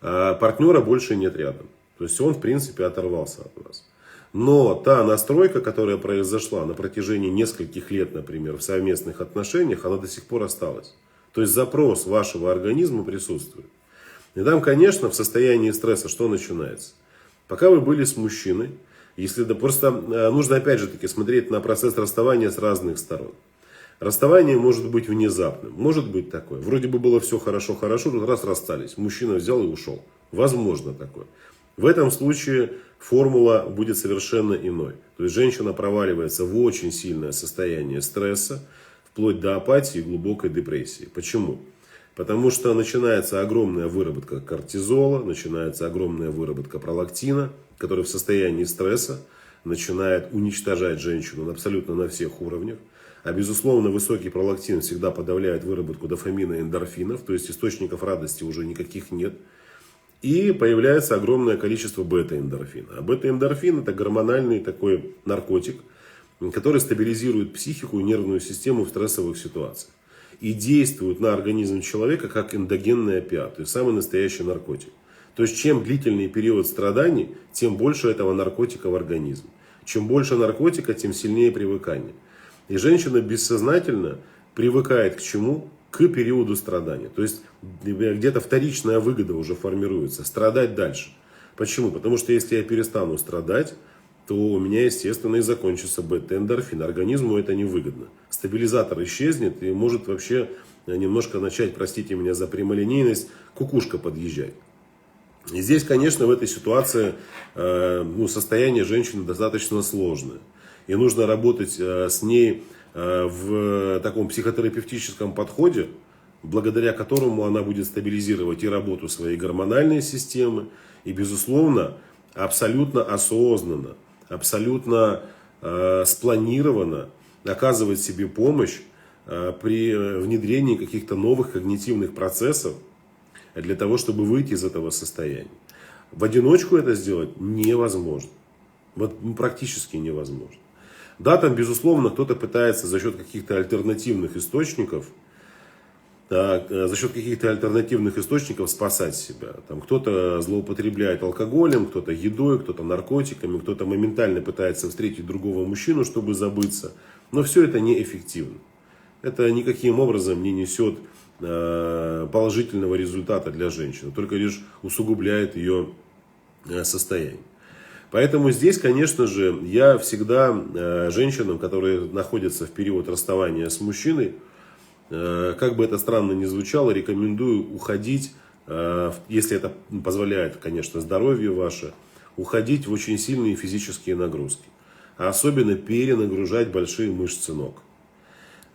партнера больше нет рядом. То есть он, в принципе, оторвался от вас. Но та настройка, которая произошла на протяжении нескольких лет, например, в совместных отношениях, она до сих пор осталась. То есть запрос вашего организма присутствует. И там, конечно, в состоянии стресса что начинается? Пока вы были с мужчиной, если просто нужно опять же таки смотреть на процесс расставания с разных сторон. Расставание может быть внезапным, может быть такое. Вроде бы было все хорошо, тут раз расстались, мужчина взял и ушел. Возможно такое. В этом случае формула будет совершенно иной. То есть женщина проваливается в очень сильное состояние стресса, вплоть до апатии и глубокой депрессии. Почему? Потому что начинается огромная выработка кортизола, начинается огромная выработка пролактина, который в состоянии стресса начинает уничтожать женщину абсолютно на всех уровнях. А безусловно высокий пролактин всегда подавляет выработку дофамина и эндорфинов, то есть источников радости уже никаких нет. И появляется огромное количество бета-эндорфина. А бета-эндорфин это гормональный такой наркотик, который стабилизирует психику и нервную систему в стрессовых ситуациях. И действует на организм человека как эндогенный опиат, то есть самый настоящий наркотик. То есть чем длительный период страданий, тем больше этого наркотика в организме. Чем больше наркотика, тем сильнее привыкание. И женщина бессознательно привыкает к чему? К периоду страдания. То есть где-то вторичная выгода уже формируется. Страдать дальше. Почему? Потому что если я перестану страдать, то у меня, естественно, и закончится бета-эндорфин. Организму это невыгодно. Стабилизатор исчезнет и может вообще немножко начать, простите меня за прямолинейность, кукушка подъезжать. И здесь, конечно, в этой ситуации состояние женщины достаточно сложное. И нужно работать с ней в таком психотерапевтическом подходе, благодаря которому она будет стабилизировать и работу своей гормональной системы, и, безусловно, абсолютно осознанно, абсолютно спланированно оказывать себе помощь при внедрении каких-то новых когнитивных процессов для того, чтобы выйти из этого состояния. В одиночку это сделать невозможно. Вот практически невозможно. Да, там, безусловно, кто-то пытается за счет каких-то альтернативных источников, спасать себя. Там кто-то злоупотребляет алкоголем, кто-то едой, кто-то наркотиками, кто-то моментально пытается встретить другого мужчину, чтобы забыться. Но все это неэффективно. это никаким образом не несет положительного результата для женщины, только лишь усугубляет ее состояние. Поэтому здесь, конечно же, я всегда женщинам, которые находятся в период расставания с мужчиной, как бы это странно ни звучало, рекомендую уходить, если это позволяет, конечно, здоровье ваше, уходить в очень сильные физические нагрузки. А особенно перенагружать большие мышцы ног.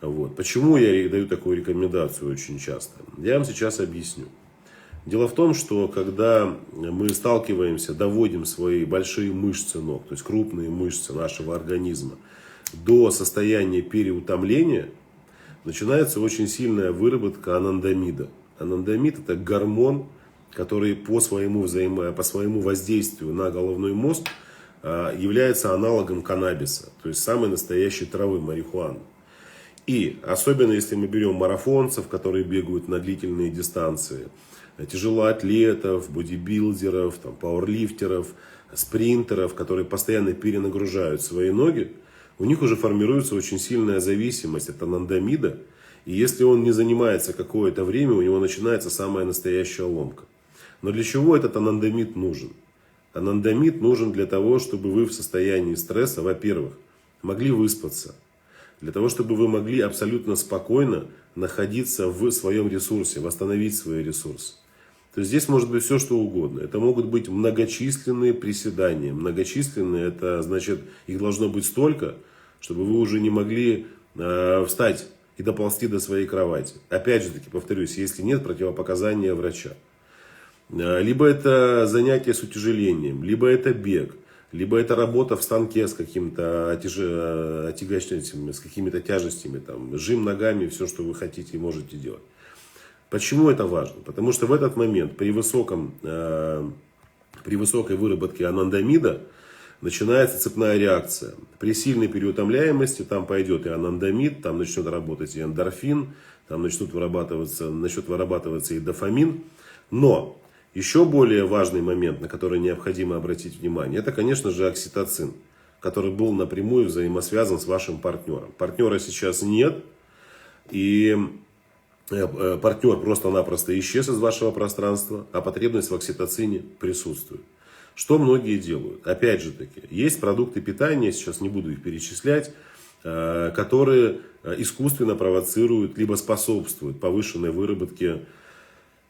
Вот. Почему я даю такую рекомендацию очень часто? Я вам сейчас объясню. Дело в том, что когда мы сталкиваемся, доводим свои большие мышцы ног, то есть крупные мышцы нашего организма, до состояния переутомления, начинается очень сильная выработка анандамида. Анандамид — это гормон, который по своему воздействию на головной мозг является аналогом каннабиса, то есть самой настоящей травы, марихуаны. И особенно если мы берем марафонцев, которые бегают на длительные дистанции, тяжелоатлетов, бодибилдеров, пауэрлифтеров, спринтеров, которые постоянно перенагружают свои ноги, у них уже формируется очень сильная зависимость от анандамида. И если он не занимается какое-то время, у него начинается самая настоящая ломка. Но для чего этот анандамид нужен? Анандамид нужен для того, чтобы вы в состоянии стресса, во-первых, могли выспаться. Для того, чтобы вы могли абсолютно спокойно находиться в своем ресурсе, восстановить свои ресурсы. То есть здесь может быть все, что угодно. Это могут быть многочисленные приседания. Многочисленные, это значит, их должно быть столько, чтобы вы уже не могли встать и доползти до своей кровати. Опять же таки, повторюсь, если нет противопоказания врача. Либо это занятие с утяжелением, либо это бег, либо это работа в станке с каким-то отягощениями, с какими-то тяжестями, жим ногами, все, что вы хотите и можете делать. Почему это важно? Потому что в этот момент при высокой выработке анандамида начинается цепная реакция. При сильной переутомляемости там пойдет и анандамид, там начнет работать и эндорфин, там начнет вырабатываться и дофамин. Но еще более важный момент, на который необходимо обратить внимание, это, конечно же, окситоцин, который был напрямую взаимосвязан с вашим партнером. Партнера сейчас нет, и партнер просто-напросто исчез из вашего пространства, а потребность в окситоцине присутствует. Что многие делают? Опять же таки, есть продукты питания, сейчас не буду их перечислять, которые искусственно провоцируют, либо способствуют повышенной выработке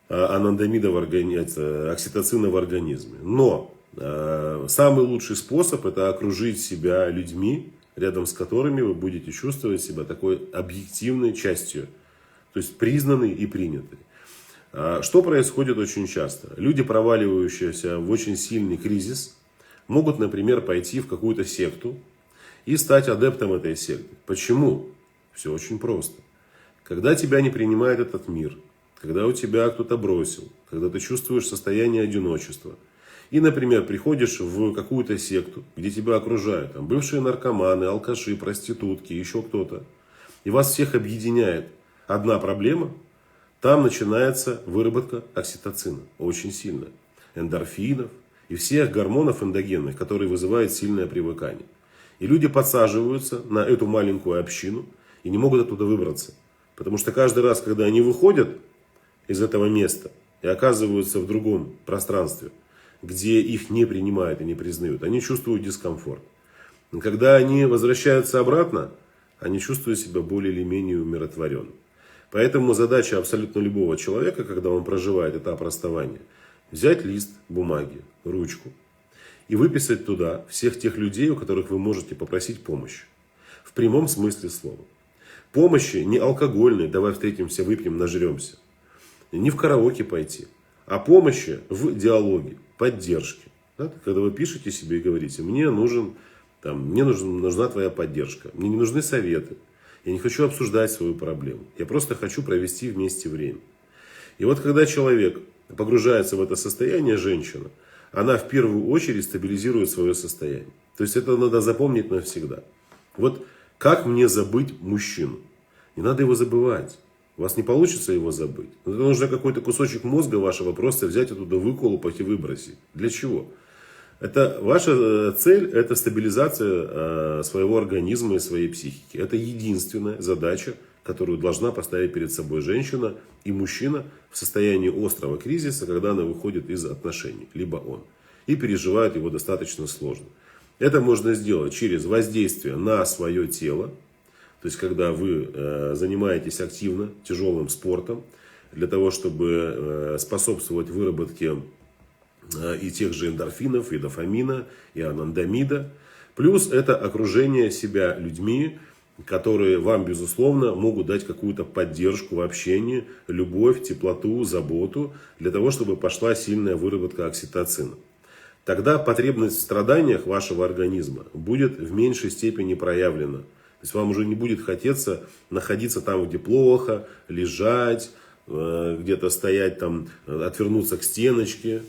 анандамида окситоцина в организме. Но самый лучший способ — это окружить себя людьми, рядом с которыми вы будете чувствовать себя такой объективной частью, то есть признанной и принятой. Что происходит очень часто? Люди, проваливающиеся в очень сильный кризис, могут, например, пойти в какую-то секту и стать адептом этой секты. Почему? Все очень просто. Когда тебя не принимает этот мир, когда у тебя кто-то бросил, когда ты чувствуешь состояние одиночества, и, например, приходишь в какую-то секту, где тебя окружают бывшие наркоманы, алкаши, проститутки, еще кто-то, и вас всех объединяет одна проблема, там начинается выработка окситоцина, очень сильно, эндорфинов и всех гормонов эндогенных, которые вызывают сильное привыкание. И люди подсаживаются на эту маленькую общину и не могут оттуда выбраться. Потому что каждый раз, когда они выходят из этого места и оказываются в другом пространстве, где их не принимают и не признают, они чувствуют дискомфорт. Но когда они возвращаются обратно, они чувствуют себя более или менее умиротворенно. Поэтому задача абсолютно любого человека, когда он проживает этап расставания, взять лист бумаги, ручку и выписать туда всех тех людей, у которых вы можете попросить помощи. В прямом смысле слова. Помощи не алкогольной, давай встретимся, выпьем, нажремся. Не в караоке пойти, а помощи в диалоге, поддержке. Да? Когда вы пишете себе и говорите, мне нужна твоя поддержка, мне не нужны советы. Я не хочу обсуждать свою проблему. Я просто хочу провести вместе время. И вот когда человек погружается в это состояние, женщина, она в первую очередь стабилизирует свое состояние. То есть это надо запомнить навсегда. Вот как мне забыть мужчину? Не надо его забывать. У вас не получится его забыть. Это нужно какой-то кусочек мозга вашего просто взять оттуда, выколупать и выбросить. Для чего? Это ваша цель, это стабилизация своего организма и своей психики. Это единственная задача, которую должна поставить перед собой женщина и мужчина в состоянии острого кризиса, когда она выходит из отношений, либо он, и переживает его достаточно сложно. Это можно сделать через воздействие на свое тело, то есть когда вы занимаетесь активно тяжелым спортом, для того, чтобы способствовать выработке и тех же эндорфинов, и дофамина, и анандамида. Плюс это окружение себя людьми, которые вам, безусловно, могут дать какую-то поддержку в общении, любовь, теплоту, заботу, для того, чтобы пошла сильная выработка окситоцина. Тогда потребность в страданиях вашего организма будет в меньшей степени проявлена. То есть вам уже не будет хотеться находиться там, где плохо, лежать, где-то стоять там, отвернуться к стеночке.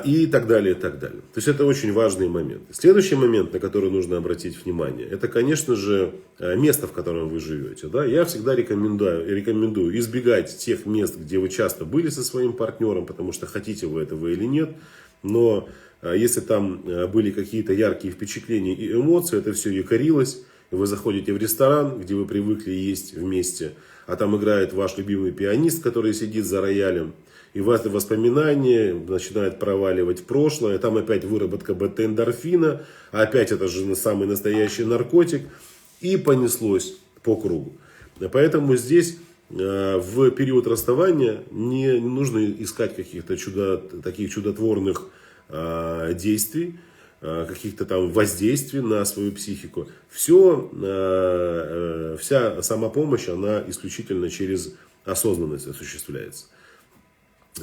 И так далее, и так далее. То есть это очень важный момент. Следующий момент, на который нужно обратить внимание, это, конечно же, место, в котором вы живете. Да? Я всегда рекомендую избегать тех мест, где вы часто были со своим партнером, потому что хотите вы этого или нет. Но если там были какие-то яркие впечатления и эмоции, это все якорилось. Вы заходите в ресторан, где вы привыкли есть вместе, а там играет ваш любимый пианист, который сидит за роялем. И ваши воспоминания начинают проваливать в прошлое. Там опять выработка бета-эндорфина. Опять это же самый настоящий наркотик. И понеслось по кругу. Поэтому здесь в период расставания не нужно искать каких-то таких чудотворных действий, каких-то там воздействий на свою психику. Вся самопомощь, она исключительно через осознанность осуществляется.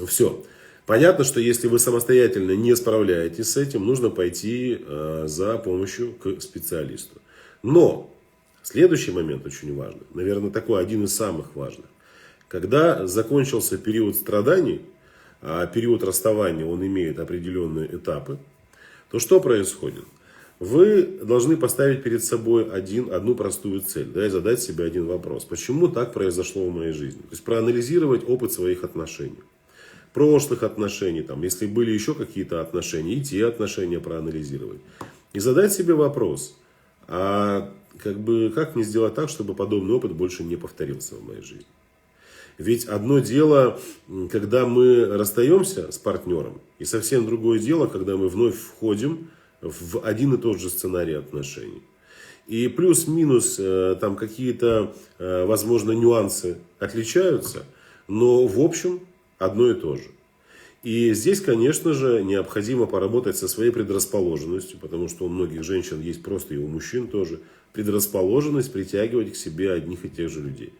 Все. Понятно, что если вы самостоятельно не справляетесь с этим, нужно пойти за помощью к специалисту. Но следующий момент очень важный, наверное, такой один из самых важных. Когда закончился период страданий, а период расставания он имеет определенные этапы, то что происходит? Вы должны поставить перед собой одну простую цель, да, и задать себе один вопрос. Почему так произошло в моей жизни? То есть проанализировать опыт своих отношений. Прошлых отношений, там, если были еще какие-то отношения, и те отношения проанализировать. И задать себе вопрос, а как мне сделать так, чтобы подобный опыт больше не повторился в моей жизни? Ведь одно дело, когда мы расстаемся с партнером, и совсем другое дело, когда мы вновь входим в один и тот же сценарий отношений. И плюс-минус там какие-то, возможно, нюансы отличаются, но в общем одно и то же. И здесь, конечно же, необходимо поработать со своей предрасположенностью, потому что у многих женщин есть просто и у мужчин тоже предрасположенность притягивать к себе одних и тех же людей.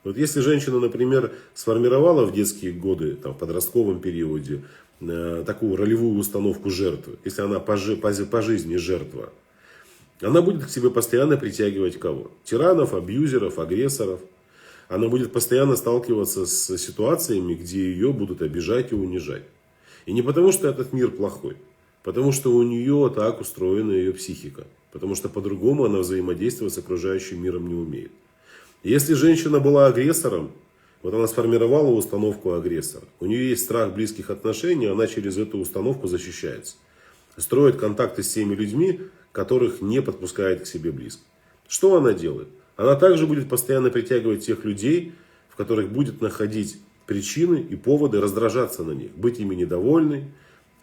Вот если женщина, например, сформировала в детские годы, там, в подростковом периоде, такую ролевую установку жертвы, если она по жизни жертва, она будет к себе постоянно притягивать кого? Тиранов, абьюзеров, агрессоров. Она будет постоянно сталкиваться с ситуациями, где ее будут обижать и унижать. И не потому, что этот мир плохой, потому что у нее так устроена ее психика. Потому что по-другому она взаимодействовать с окружающим миром не умеет. Если женщина была агрессором, вот она сформировала установку агрессора. У нее есть страх близких отношений, она через эту установку защищается. Строит контакты с теми людьми, которых не подпускает к себе близко. Что она делает? Она также будет постоянно притягивать тех людей, в которых будет находить причины и поводы раздражаться на них. Быть ими недовольной,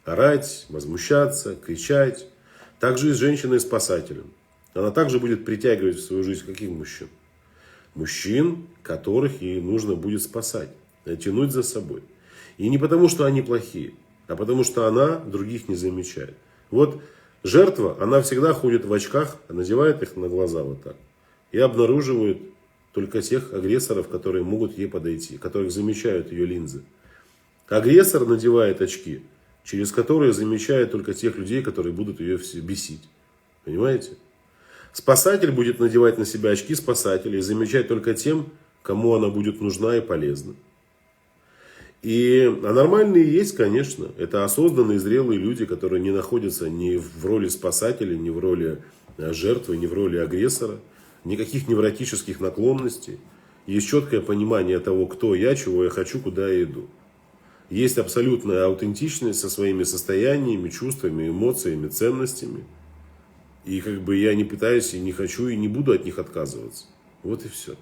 орать, возмущаться, кричать. Также и с женщиной-спасателем. Она также будет притягивать в свою жизнь каких мужчин? Мужчин, которых ей нужно будет спасать, тянуть за собой. И не потому, что они плохие, а потому, что она других не замечает. Вот жертва, она всегда ходит в очках, надевает их на глаза вот так. И обнаруживает только тех агрессоров, которые могут ей подойти, которых замечают ее линзы. Агрессор надевает очки, через которые замечает только тех людей, которые будут ее бесить. Понимаете? Спасатель будет надевать на себя очки спасателя и замечать только тем, кому она будет нужна и полезна. А нормальные есть, конечно. Это осознанные, зрелые люди, которые не находятся ни в роли спасателя, ни в роли жертвы, ни в роли агрессора. Никаких невротических наклонностей. Есть четкое понимание того, кто я, чего я хочу, куда я иду. Есть абсолютная аутентичность со своими состояниями, чувствами, эмоциями, ценностями. И я не пытаюсь, и не хочу, и не буду от них отказываться. Вот и все.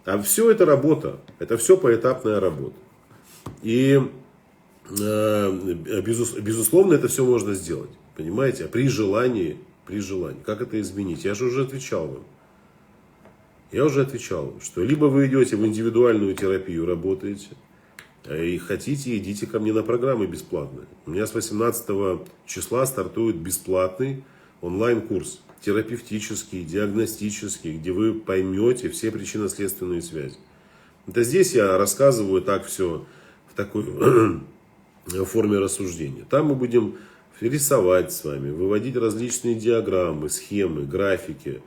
А все это работа, это все поэтапная работа. И, безусловно, это все можно сделать, понимаете, при желании. Как это изменить? Я же уже отвечал вам. Что либо вы идете в индивидуальную терапию, работаете, и хотите, идите ко мне на программы бесплатные. У меня с 18 числа стартует бесплатный онлайн-курс, терапевтический, диагностический, где вы поймете все причинно-следственные связи. Это здесь я рассказываю так все в такой форме рассуждения. Там мы будем рисовать с вами, выводить различные диаграммы, схемы, графики,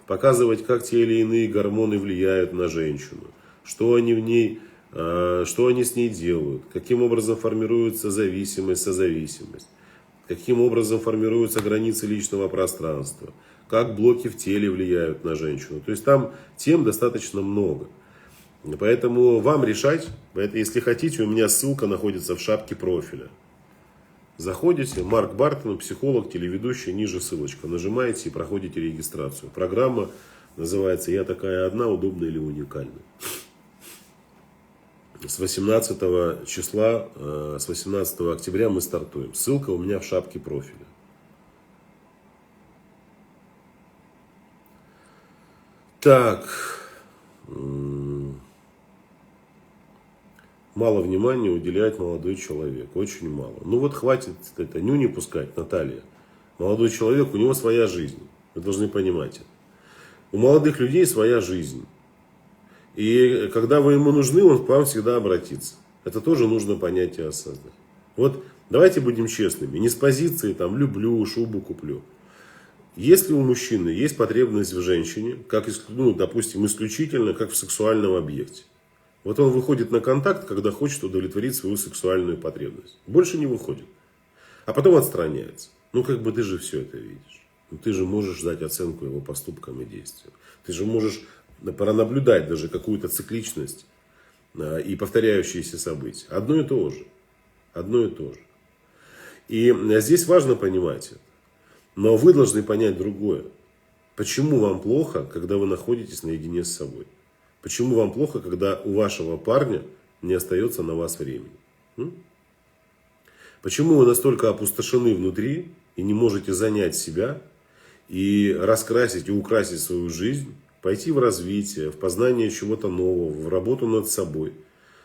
показывать, как те или иные гормоны влияют на женщину, что они в ней, что они с ней делают, каким образом формируется зависимость, созависимость, каким образом формируются границы личного пространства, как блоки в теле влияют на женщину. То есть там тем достаточно много. Поэтому вам решать. Если хотите, у меня ссылка находится в шапке профиля. Заходите, Марк Бартон, психолог, телеведущий, ниже ссылочка. Нажимаете и проходите регистрацию. Программа называется «Я такая одна, удобна или уникальна». С 18 числа, с 18 октября мы стартуем. Ссылка у меня в шапке профиля. Так. Мало внимания уделяет молодой человек. Очень мало. Ну вот хватит это нюни пускать, Наталья. Молодой человек, у него своя жизнь. Вы должны понимать это. У молодых людей своя жизнь. И когда вы ему нужны, он к вам всегда обратится. Это тоже нужно понять и осознать. Вот давайте будем честными. Не с позиции там люблю, шубу куплю. Если у мужчины есть потребность в женщине, как, допустим, исключительно как в сексуальном объекте. Вот он выходит на контакт, когда хочет удовлетворить свою сексуальную потребность. Больше не выходит. А потом отстраняется. Ну, как бы ты же все это видишь. Ну, ты же можешь дать оценку его поступкам и действиям. Ты же можешь пронаблюдать даже какую-то цикличность и повторяющиеся события. Одно и то же. И здесь важно понимать это. Но вы должны понять другое. Почему вам плохо, когда вы находитесь наедине с собой? Почему вам плохо, когда у вашего парня не остается на вас времени? Почему вы настолько опустошены внутри и не можете занять себя и раскрасить и украсить свою жизнь, пойти в развитие, в познание чего-то нового, в работу над собой,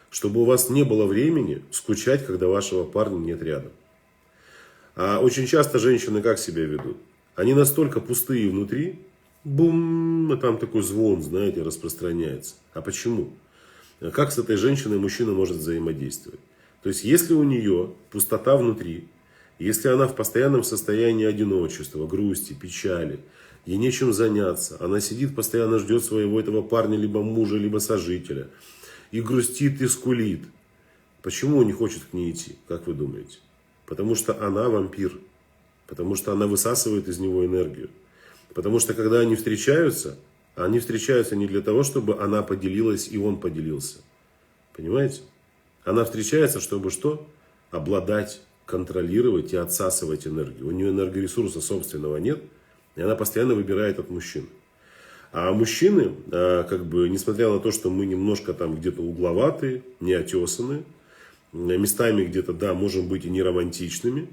чтобы у вас не было времени скучать, когда вашего парня нет рядом? А очень часто женщины как себя ведут? Они настолько пустые внутри, бум, и там такой звон, знаете, распространяется. А почему? Как с этой женщиной мужчина может взаимодействовать? То есть, если у нее пустота внутри, если она в постоянном состоянии одиночества, грусти, печали, ей нечем заняться, она сидит, постоянно ждет своего этого парня, либо мужа, либо сожителя, и грустит, и скулит. Почему он не хочет к ней идти, как вы думаете? Потому что она вампир, потому что она высасывает из него энергию. Потому что когда они встречаются не для того, чтобы она поделилась и он поделился. Понимаете? Она встречается, чтобы что? Обладать, контролировать и отсасывать энергию. У нее энергоресурса собственного нет, и она постоянно выбирает от мужчин. А мужчины, несмотря на то, что мы немножко там где-то угловатые, неотесанные, местами где-то, да, можем быть и не романтичными,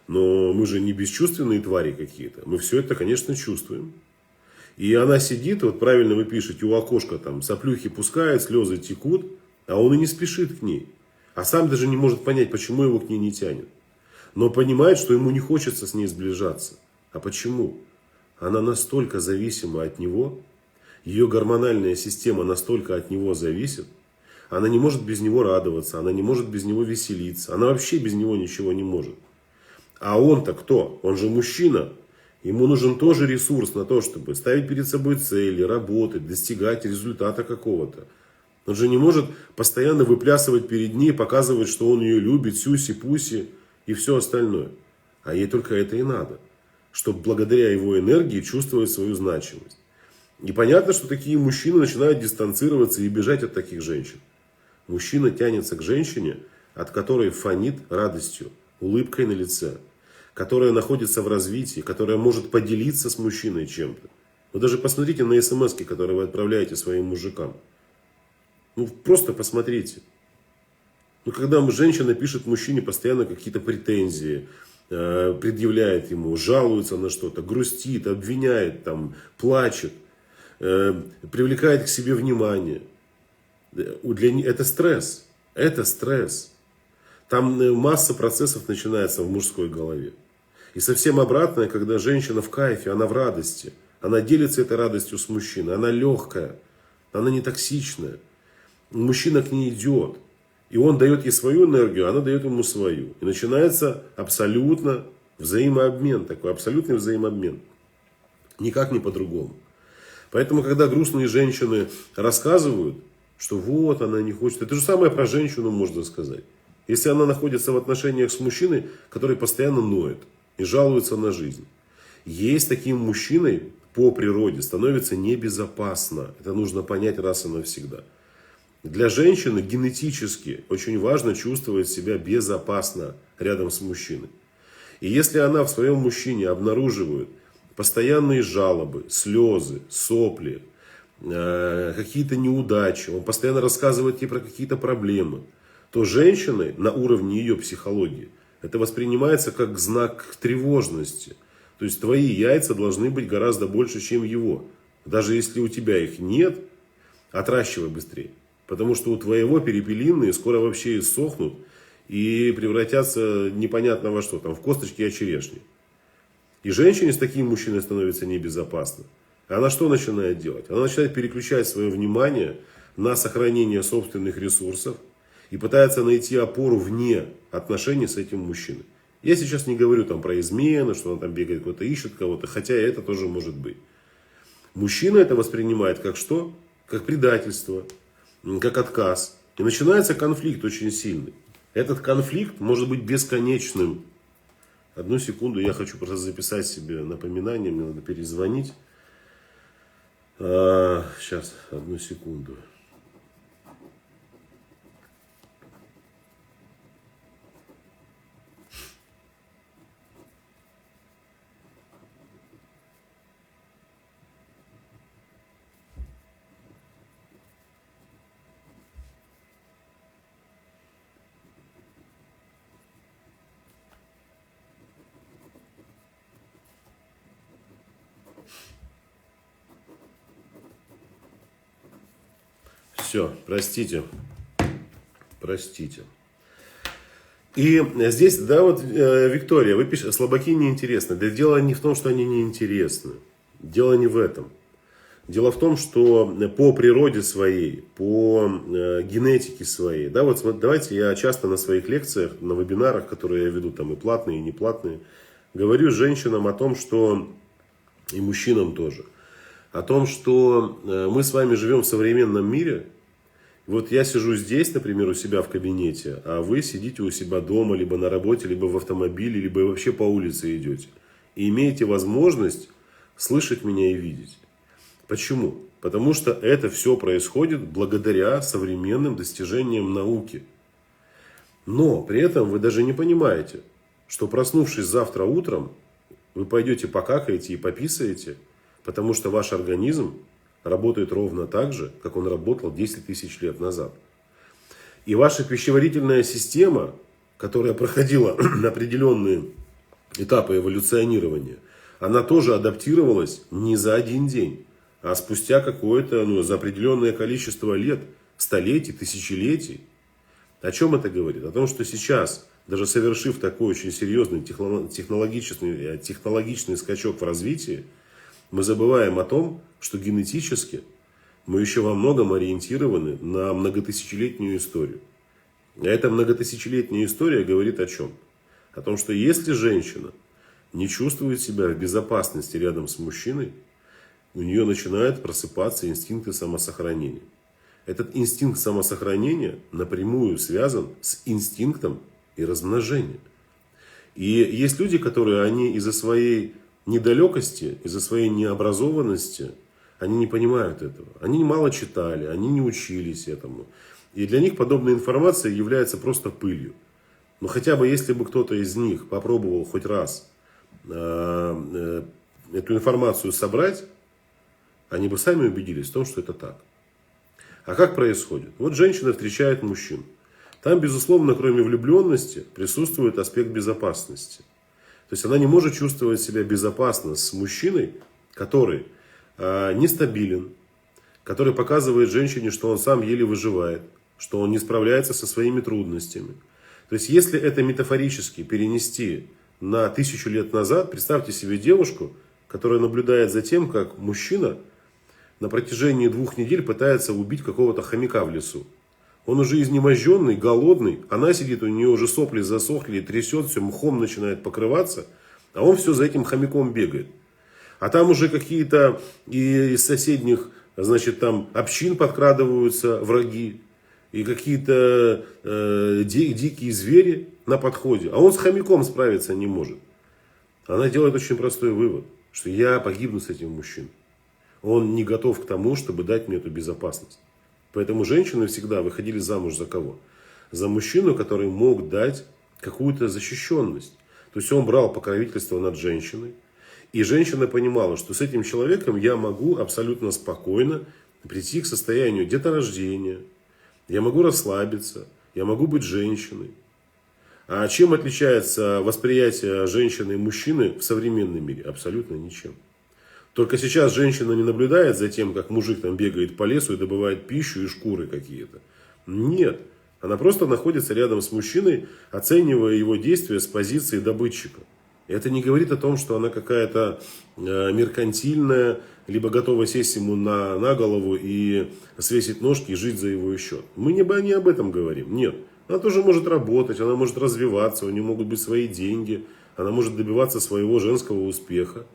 но мы же не бесчувственные твари какие-то. Мы все это, конечно, чувствуем. И она сидит, вот правильно вы пишете, у окошка там соплюхи пускает, слезы текут, а он и не спешит к ней. А сам даже не может понять, почему его к ней не тянет. Но понимает, что ему не хочется с ней сближаться. А почему? Она настолько зависима от него, ее гормональная система настолько от него зависит, она не может без него радоваться, она не может без него веселиться, она вообще без него ничего не может. А он-то кто? Он же мужчина. Ему нужен тоже ресурс на то, чтобы ставить перед собой цели, работать, достигать результата какого-то. Он же не может постоянно выплясывать перед ней, показывать, что он ее любит, сюси-пуси и все остальное. А ей только это и надо, чтобы благодаря его энергии чувствовать свою значимость. И понятно, что такие мужчины начинают дистанцироваться и бежать от таких женщин. Мужчина тянется к женщине, от которой фонит радостью, улыбкой на лице, которая находится в развитии, которая может поделиться с мужчиной чем-то. Вы даже посмотрите на смс-ки, которые вы отправляете своим мужикам. Ну, просто посмотрите. Ну, когда женщина пишет мужчине постоянно какие-то претензии, предъявляет ему, жалуется на что-то, грустит, обвиняет, там, плачет, привлекает к себе внимание. Это стресс. Это стресс. Там масса процессов начинается в мужской голове. И совсем обратное, когда женщина в кайфе, она в радости. Она делится этой радостью с мужчиной. Она легкая, она не токсичная. Мужчина к ней идет. И он дает ей свою энергию, она дает ему свою. И начинается абсолютно взаимообмен, такой абсолютный взаимообмен. Никак не по-другому. Поэтому, когда грустные женщины рассказывают, что вот она не хочет, это же самое про женщину можно сказать. Если она находится в отношениях с мужчиной, который постоянно ноет и жалуется на жизнь. Ей с таким мужчиной по природе становится небезопасно. Это нужно понять раз и навсегда. Для женщины генетически очень важно чувствовать себя безопасно рядом с мужчиной. И если она в своем мужчине обнаруживает постоянные жалобы, слезы, сопли, какие-то неудачи, он постоянно рассказывает ей про какие-то проблемы, то женщиной на уровне ее психологии это воспринимается как знак тревожности. То есть твои яйца должны быть гораздо больше, чем его. Даже если у тебя их нет, отращивай быстрее. Потому что у твоего перепелиные скоро вообще иссохнут и превратятся непонятно во что, там, в косточки и черешни. И женщине с таким мужчиной становится небезопасно. Она что начинает делать? Она начинает переключать свое внимание на сохранение собственных ресурсов и пытается найти опору вне отношений с этим мужчиной. Я сейчас не говорю там про измены, что он там бегает, кого-то ищет кого-то, хотя это тоже может быть. Мужчина это воспринимает как что? Как предательство, как отказ. И начинается конфликт очень сильный. Этот конфликт может быть бесконечным. Одну секунду, я хочу просто записать себе напоминание, мне надо перезвонить. Сейчас, одну секунду. Все, простите. Простите. И здесь, да, вот, Виктория, вы пишете, слабаки неинтересны. Да дело не в том, что они неинтересны. Дело не в этом. Дело в том, что по природе своей, по генетике своей, да, вот давайте я часто на своих лекциях, на вебинарах, которые я веду, там и платные, и неплатные, говорю женщинам о том, что, и мужчинам тоже, о том, что мы с вами живем в современном мире. Вот я сижу здесь, например, у себя в кабинете, а вы сидите у себя дома, либо на работе, либо в автомобиле, либо вообще по улице идете. И имеете возможность слышать меня и видеть. Почему? Потому что это все происходит благодаря современным достижениям науки. Но при этом вы даже не понимаете, что проснувшись завтра утром, вы пойдете покакаете и пописаете, потому что ваш организм работает ровно так же, как он работал 10 тысяч лет назад. И ваша пищеварительная система, которая проходила определенные этапы эволюционирования, она тоже адаптировалась не за один день, а спустя какое-то, за определенное количество лет, столетий, тысячелетий. О чем это говорит? О том, что сейчас, даже совершив такой очень серьезный технологичный скачок в развитии, мы забываем о том, что генетически мы еще во многом ориентированы на многотысячелетнюю историю. А эта многотысячелетняя история говорит о чем? О том, что если женщина не чувствует себя в безопасности рядом с мужчиной, у нее начинают просыпаться инстинкты самосохранения. Этот инстинкт самосохранения напрямую связан с инстинктом и размножением. И есть люди, которые они из-за своей недалекости, из-за своей необразованности, они не понимают этого. Они мало читали, они не учились этому. И для них подобная информация является просто пылью. Но хотя бы если бы кто-то из них попробовал хоть раз эту информацию собрать, они бы сами убедились в том, что это так. А как происходит? Вот женщина встречает мужчину. Там, безусловно, кроме влюбленности, присутствует аспект безопасности. То есть она не может чувствовать себя безопасно с мужчиной, который нестабилен, который показывает женщине, что он сам еле выживает, что он не справляется со своими трудностями. То есть если это метафорически перенести на 1000 лет назад, представьте себе девушку, которая наблюдает за тем, как мужчина на протяжении 2 недель пытается убить какого-то хомяка в лесу. Он уже изнеможденный, голодный, она сидит, у нее уже сопли засохли, трясет, все мхом начинает покрываться, а он все за этим хомяком бегает. А там уже какие-то из соседних, значит, там общин подкрадываются враги, и какие-то дикие звери на подходе, а он с хомяком справиться не может. Она делает очень простой вывод, что я погибну с этим мужчиной. Он не готов к тому, чтобы дать мне эту безопасность. Поэтому женщины всегда выходили замуж за кого? За мужчину, который мог дать какую-то защищенность. То есть он брал покровительство над женщиной. И женщина понимала, что с этим человеком я могу абсолютно спокойно прийти к состоянию деторождения. Я могу расслабиться. Я могу быть женщиной. А чем отличается восприятие женщины и мужчины в современном мире? Абсолютно ничем. Только сейчас женщина не наблюдает за тем, как мужик там бегает по лесу и добывает пищу и шкуры какие-то. Нет. Она просто находится рядом с мужчиной, оценивая его действия с позиции добытчика. И это не говорит о том, что она какая-то меркантильная, либо готова сесть ему на голову и свесить ножки и жить за его счет. Мы не об этом говорим. Нет. Она тоже может работать, она может развиваться, у нее могут быть свои деньги, она может добиваться своего женского успеха.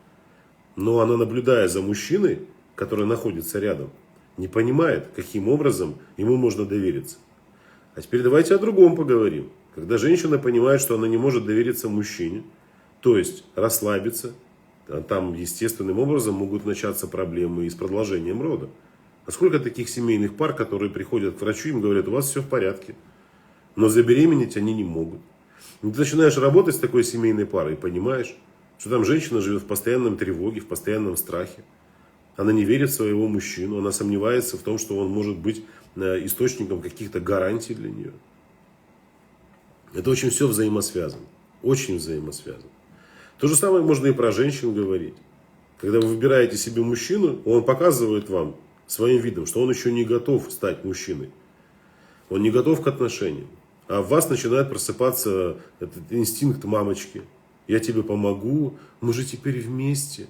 Но она, наблюдая за мужчиной, который находится рядом, не понимает, каким образом ему можно довериться. А теперь давайте о другом поговорим. Когда женщина понимает, что она не может довериться мужчине, то есть расслабиться, там естественным образом могут начаться проблемы и с продолжением рода. А сколько таких семейных пар, которые приходят к врачу, им говорят, у вас все в порядке, но забеременеть они не могут. И ты начинаешь работать с такой семейной парой и понимаешь, что там женщина живет в постоянном тревоге, в постоянном страхе. Она не верит в своего мужчину, она сомневается в том, что он может быть источником каких-то гарантий для нее. Это очень все взаимосвязано. Очень взаимосвязано. То же самое можно и про женщин говорить. Когда вы выбираете себе мужчину, он показывает вам своим видом, что он еще не готов стать мужчиной. Он не готов к отношениям. А в вас начинает просыпаться этот инстинкт мамочки. Я тебе помогу, мы же теперь вместе.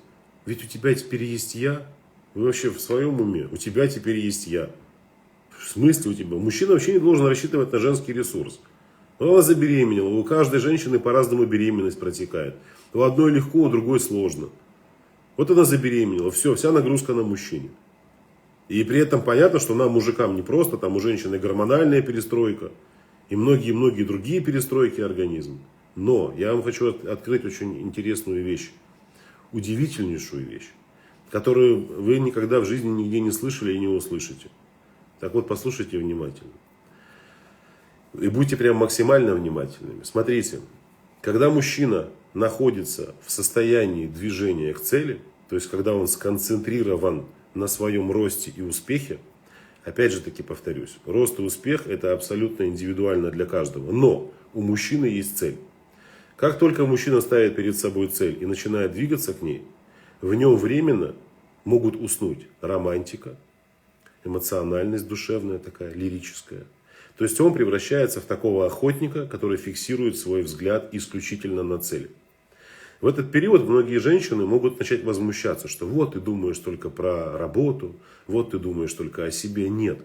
Ведь у тебя теперь есть я. Вы вообще в своем уме? У тебя теперь есть я. В смысле у тебя? Мужчина вообще не должен рассчитывать на женский ресурс. Она забеременела. У каждой женщины по-разному беременность протекает. У одной легко, у другой сложно. Вот она забеременела. Все, вся нагрузка на мужчине. И при этом понятно, что нам, мужикам, не просто. Там у женщины гормональная перестройка. И многие-многие другие перестройки организма. Но я вам хочу открыть очень интересную вещь, удивительнейшую вещь, которую вы никогда в жизни нигде не слышали и не услышите. Так вот, послушайте внимательно. И будьте прям максимально внимательными. Смотрите, когда мужчина находится в состоянии движения к цели, то есть когда он сконцентрирован на своем росте и успехе, опять же таки повторюсь, рост и успех это абсолютно индивидуально для каждого, но у мужчины есть цель. Как только мужчина ставит перед собой цель и начинает двигаться к ней, в нем временно могут уснуть романтика, эмоциональность душевная такая, лирическая. То есть он превращается в такого охотника, который фиксирует свой взгляд исключительно на цель. В этот период многие женщины могут начать возмущаться, что вот ты думаешь только про работу, вот ты думаешь только о себе. Нет.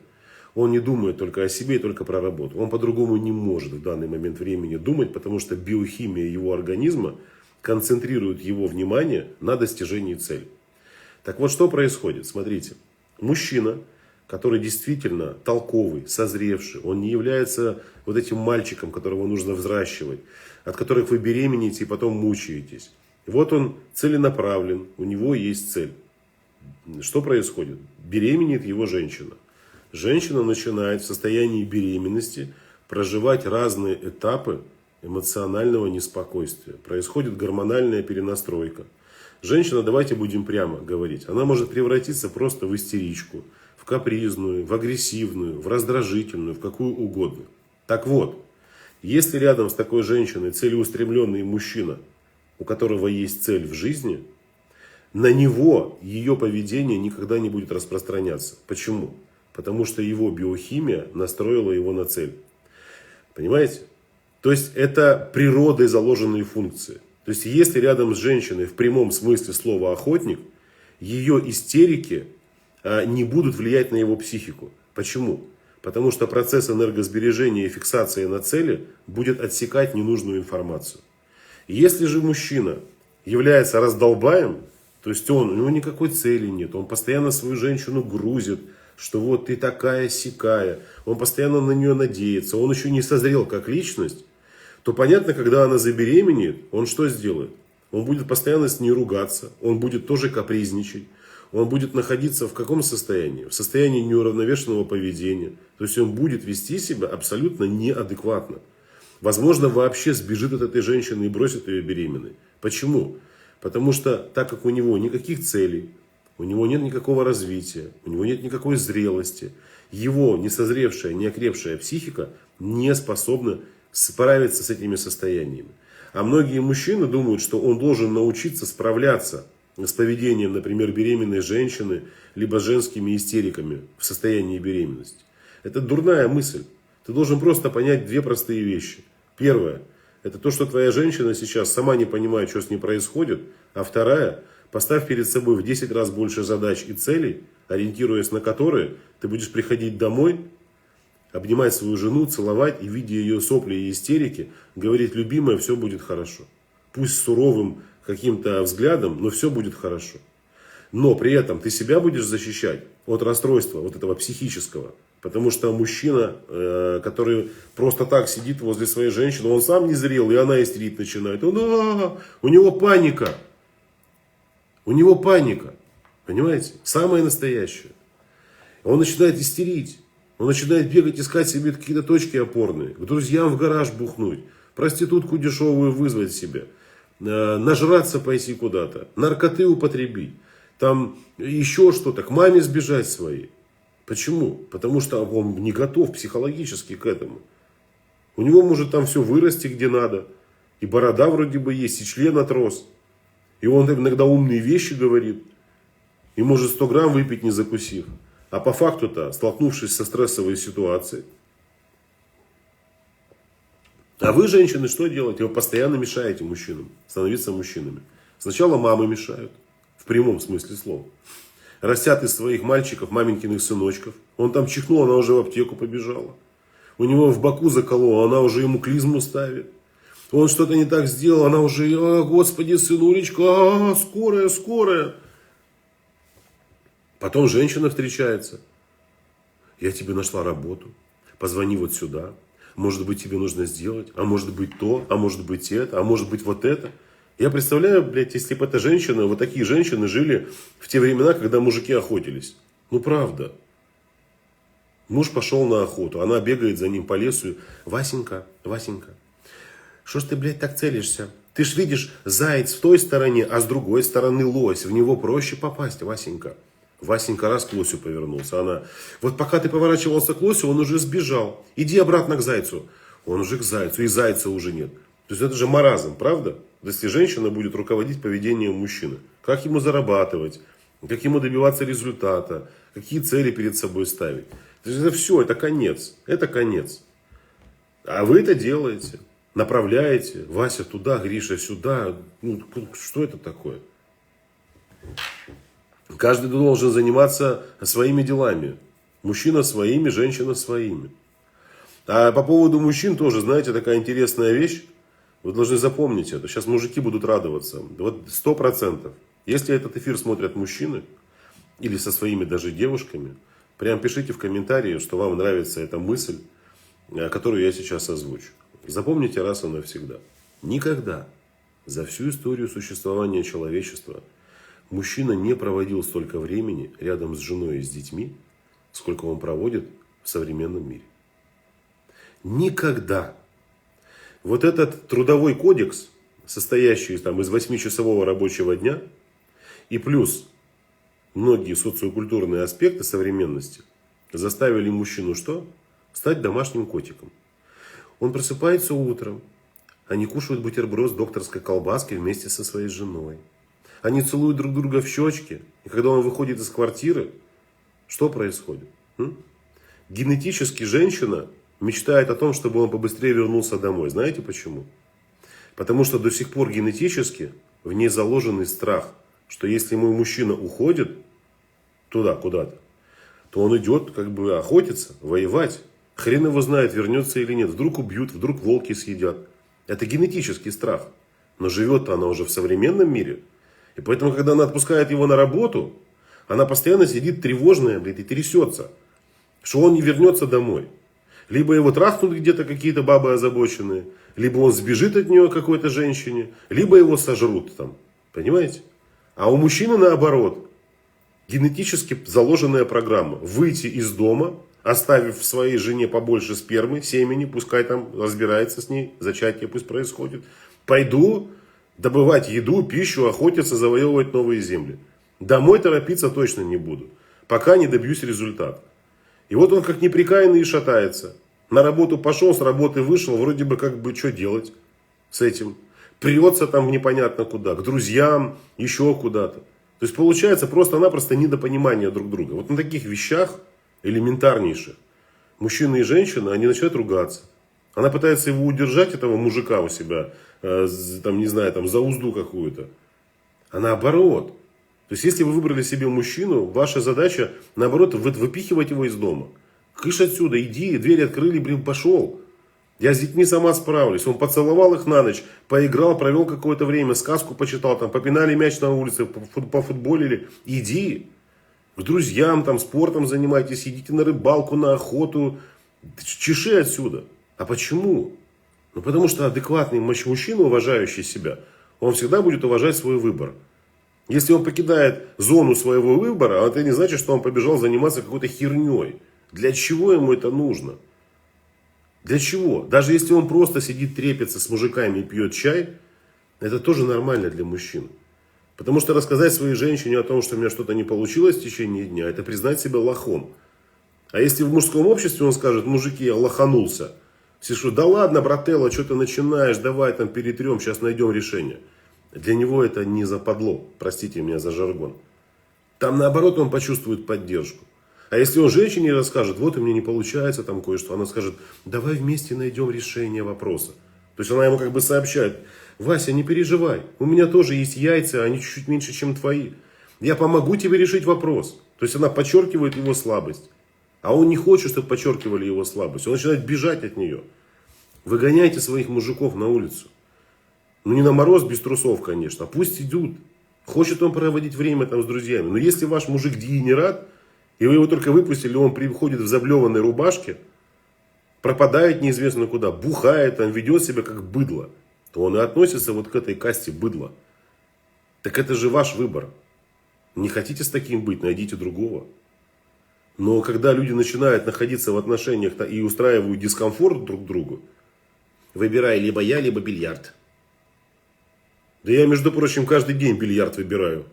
Он не думает только о себе и только про работу. Он по-другому не может в данный момент времени думать, потому что биохимия его организма концентрирует его внимание на достижении цели. Так вот, что происходит? Смотрите, мужчина, который действительно толковый, созревший, он не является вот этим мальчиком, которого нужно взращивать, от которых вы беременеете и потом мучаетесь. Вот он целенаправлен, у него есть цель. Что происходит? Беременеет его женщина. Женщина начинает в состоянии беременности проживать разные этапы эмоционального неспокойствия. Происходит гормональная перенастройка. Женщина, давайте будем прямо говорить, она может превратиться просто в истеричку, в капризную, в агрессивную, в раздражительную, в какую угодно. Так вот, если рядом с такой женщиной целеустремленный мужчина, у которого есть цель в жизни, на него ее поведение никогда не будет распространяться. Почему? Потому что его биохимия настроила его на цель. Понимаете? То есть это природой заложенные функции. То есть если рядом с женщиной в прямом смысле слова охотник, ее истерики не будут влиять на его психику. Почему? Потому что процесс энергосбережения и фиксации на цели будет отсекать ненужную информацию. Если же мужчина является раздолбаем, то есть у него никакой цели нет, он постоянно свою женщину грузит, что вот ты такая-сякая, он постоянно на нее надеется, он еще не созрел как личность, то понятно, когда она забеременеет, он что сделает? Он будет постоянно с ней ругаться, он будет тоже капризничать, он будет находиться в каком состоянии? В состоянии неуравновешенного поведения. То есть он будет вести себя абсолютно неадекватно. Возможно, вообще сбежит от этой женщины и бросит ее беременной. Почему? Потому что так как у него никаких целей, у него нет никакого развития, у него нет никакой зрелости, его несозревшая, неокрепшая психика не способна справиться с этими состояниями. А многие мужчины думают, что он должен научиться справляться с поведением, например, беременной женщины, либо женскими истериками в состоянии беременности. Это дурная мысль. Ты должен просто понять две простые вещи. Первое, это то, что твоя женщина сейчас сама не понимает, что с ней происходит. А вторая, поставь перед собой в 10 раз больше задач и целей, ориентируясь на которые ты будешь приходить домой, обнимать свою жену, целовать и, видя ее сопли и истерики, говорить: любимая, все будет хорошо. Пусть с суровым каким-то взглядом, но все будет хорошо. Но при этом ты себя будешь защищать от расстройства вот этого психического. Потому что мужчина, который просто так сидит возле своей женщины, он сам не зрел, и она истерить начинает. У него паника. У него паника. Понимаете? Самое настоящее. Он начинает истерить. Он начинает бегать, искать себе какие-то точки опорные. К друзьям в гараж бухнуть. Проститутку дешевую вызвать себе. Нажраться пойти куда-то. Наркоты употребить. Там еще что-то. К маме сбежать своей. Почему? Потому что он не готов психологически к этому. У него может там все вырасти где надо. И борода вроде бы есть, и член отрос. И он иногда умные вещи говорит. И может 100 грамм выпить, не закусив. А по факту-то, столкнувшись со стрессовой ситуацией. А вы, женщины, что делаете? Вы постоянно мешаете мужчинам становиться мужчинами. Сначала мамы мешают. В прямом смысле слова. Растят из своих мальчиков маменькиных сыночков. Он там чихнул, она уже в аптеку побежала. У него в боку заколола, она уже ему клизму ставит. Он что-то не так сделал, она уже: господи, сынулечка, скорая, скорая. Потом женщина встречается. Я тебе нашла работу. Позвони вот сюда. Может быть, тебе нужно сделать. А может быть то, а может быть это, а может быть вот это. Я представляю, блядь, если бы эта женщина, вот такие женщины жили в те времена, когда мужики охотились. Ну, правда. Муж пошел на охоту, она бегает за ним по лесу. Васенька, Васенька, что ж ты, блядь, так целишься? Ты ж видишь, заяц в той стороне, а с другой стороны лось. В него проще попасть, Васенька. Васенька раз к лосю повернулся. Она: вот пока ты поворачивался к лосю, он уже сбежал. Иди обратно к зайцу. Он уже к зайцу, и зайца уже нет. То есть это же маразм, правда? Если женщина будет руководить поведением мужчины. Как ему зарабатывать, как ему добиваться результата, какие цели перед собой ставить. То есть это все, это конец. Это конец. А вы это делаете. Направляете. Вася туда, Гриша сюда. Ну, что это такое? Каждый должен заниматься своими делами. Мужчина своими, женщина своими. А по поводу мужчин тоже, знаете, такая интересная вещь. Вы должны запомнить это. Сейчас мужики будут радоваться. Вот 100%. Если этот эфир смотрят мужчины, или со своими даже девушками, прям пишите в комментарии, что вам нравится эта мысль, которую я сейчас озвучу. Запомните раз и навсегда. Никогда за всю историю существования человечества мужчина не проводил столько времени рядом с женой и с детьми, сколько он проводит в современном мире. Никогда. Вот этот трудовой кодекс, состоящий там из 8-часового рабочего дня, и плюс многие социокультурные аспекты современности заставили мужчину что? Стать домашним котиком. Он просыпается утром, они кушают бутерброд с докторской колбаской вместе со своей женой. Они целуют друг друга в щечки. И когда он выходит из квартиры, что происходит? Генетически женщина мечтает о том, чтобы он побыстрее вернулся домой. Знаете почему? Потому что до сих пор генетически в ней заложенный страх, что если мой мужчина уходит туда, куда-то, то он идет как бы охотиться, воевать. Хрен его знает, вернется или нет. Вдруг убьют, вдруг волки съедят. Это генетический страх. Но живет-то она уже в современном мире. И поэтому, когда она отпускает его на работу, она постоянно сидит тревожная, и трясется, что он не вернется домой. Либо его трахнут где-то какие-то бабы озабоченные, либо он сбежит от нее какой-то женщине, либо его сожрут там. Понимаете? А у мужчины наоборот. Генетически заложенная программа. Выйти из дома, оставив своей жене побольше спермы, семени, пускай там разбирается с ней, зачатие пусть происходит. Пойду добывать еду, пищу, охотиться, завоевывать новые земли. Домой торопиться точно не буду, пока не добьюсь результата. И вот он как неприкаянный и шатается. На работу пошел, с работы вышел, вроде бы как бы что делать с этим. Прется там непонятно куда, к друзьям, еще куда-то. То есть получается просто-напросто недопонимание друг друга. Вот на таких вещах элементарнейших мужчина и женщина, они начинают ругаться. Она пытается его удержать, этого мужика у себя, там, не знаю, там, за узду какую-то. А наоборот. То есть, если вы выбрали себе мужчину, ваша задача, наоборот, выпихивать его из дома. Кыш отсюда, иди, дверь открыли, блин, пошел. Я с детьми сама справлюсь. Он поцеловал их на ночь, поиграл, провел какое-то время, сказку почитал, там, попинали мяч на улице, пофутболили. Иди. К друзьям, там, спортом занимайтесь, идите на рыбалку, на охоту. Чеши отсюда. А почему? Ну, потому что адекватный мужчина, уважающий себя, он всегда будет уважать свой выбор. Если он покидает зону своего выбора, это не значит, что он побежал заниматься какой-то херней. Для чего ему это нужно? Для чего? Даже если он просто сидит, трепется с мужиками и пьет чай, это тоже нормально для мужчин. Потому что рассказать своей женщине о том, что у меня что-то не получилось в течение дня, это признать себя лохом. А если в мужском обществе он скажет: мужики, я лоханулся. Все что, да ладно, брателло, что ты начинаешь, давай там перетрем, сейчас найдем решение. Для него это не западло, простите меня за жаргон. Там наоборот он почувствует поддержку. А если он женщине расскажет: вот у меня не получается там кое-что, она скажет: давай вместе найдем решение вопроса. То есть она ему как бы сообщает: Вася, не переживай, у меня тоже есть яйца, они чуть-чуть меньше, чем твои. Я помогу тебе решить вопрос. То есть она подчеркивает его слабость. А он не хочет, чтобы подчеркивали его слабость. Он начинает бежать от нее. Выгоняйте своих мужиков на улицу. Ну не на мороз без трусов, конечно. А пусть идут. Хочет он проводить время там с друзьями. Но если ваш мужик дегенерат, и вы его только выпустили, он приходит в заблеванной рубашке, пропадает неизвестно куда, бухает, там, ведет себя как быдло, то он и относится вот к этой касте быдла. Так это же ваш выбор. Не хотите с таким быть, найдите другого. Но когда люди начинают находиться в отношениях и устраивают дискомфорт друг другу, выбирай либо я, либо бильярд. Да я, между прочим, каждый день бильярд выбираю.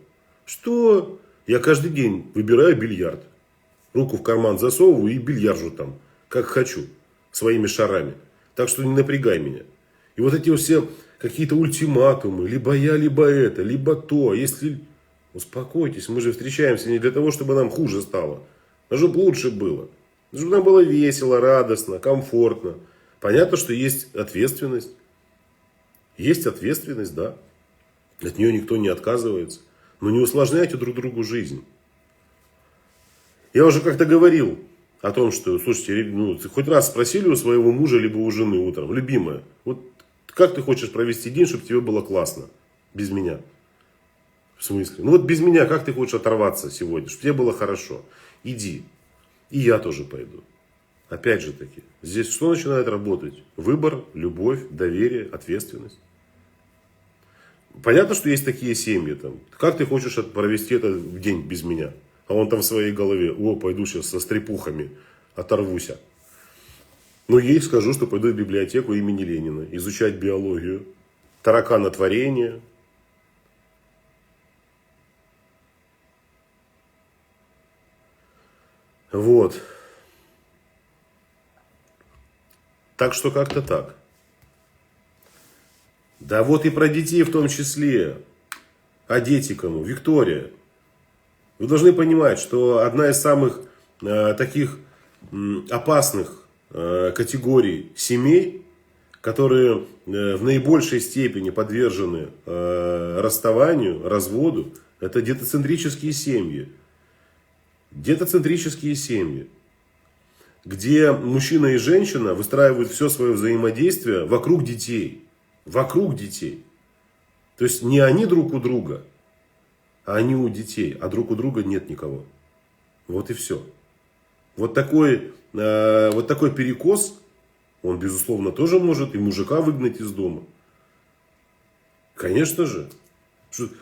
Что? Я каждый день выбираю бильярд. Руку в карман засовываю и бильяржу там, как хочу, своими шарами. Так что не напрягай меня. И вот эти все какие-то ультиматумы, либо я, либо это, либо то. Если... Успокойтесь, мы же встречаемся не для того, чтобы нам хуже стало. Чтобы лучше было. Чтобы нам было весело, радостно, комфортно. Понятно, что есть ответственность. Есть ответственность, да. От нее никто не отказывается. Но не усложняйте друг другу жизнь. Я уже как-то говорил о том, что, слушайте, ну, хоть раз спросили у своего мужа, либо у жены утром: любимая, вот как ты хочешь провести день, чтобы тебе было классно? Без меня. В смысле? Ну вот без меня как ты хочешь оторваться сегодня, чтобы тебе было хорошо? Иди. И я тоже пойду. Опять же таки, здесь что начинает работать? Выбор, любовь, доверие, ответственность. Понятно, что есть такие семьи. Там. Как ты хочешь провести этот день без меня? А он там в своей голове: о, пойду сейчас со стрепухами оторвуся. Ну, ей скажу, что пойду в библиотеку имени Ленина изучать биологию, тараканотворение. Вот. Так что как-то так. Да вот и про детей в том числе. А дети кому? Виктория. Вы должны понимать, что одна из самых таких опасных категорий семей, которые в наибольшей степени подвержены расставанию, разводу, это детоцентрические семьи. Детоцентрические семьи, где мужчина и женщина выстраивают все свое взаимодействие вокруг детей. Вокруг детей. То есть не они друг у друга, а они у детей, а друг у друга нет никого. Вот и все. Вот такой перекос, он, безусловно, тоже может и мужика выгнать из дома. Конечно же.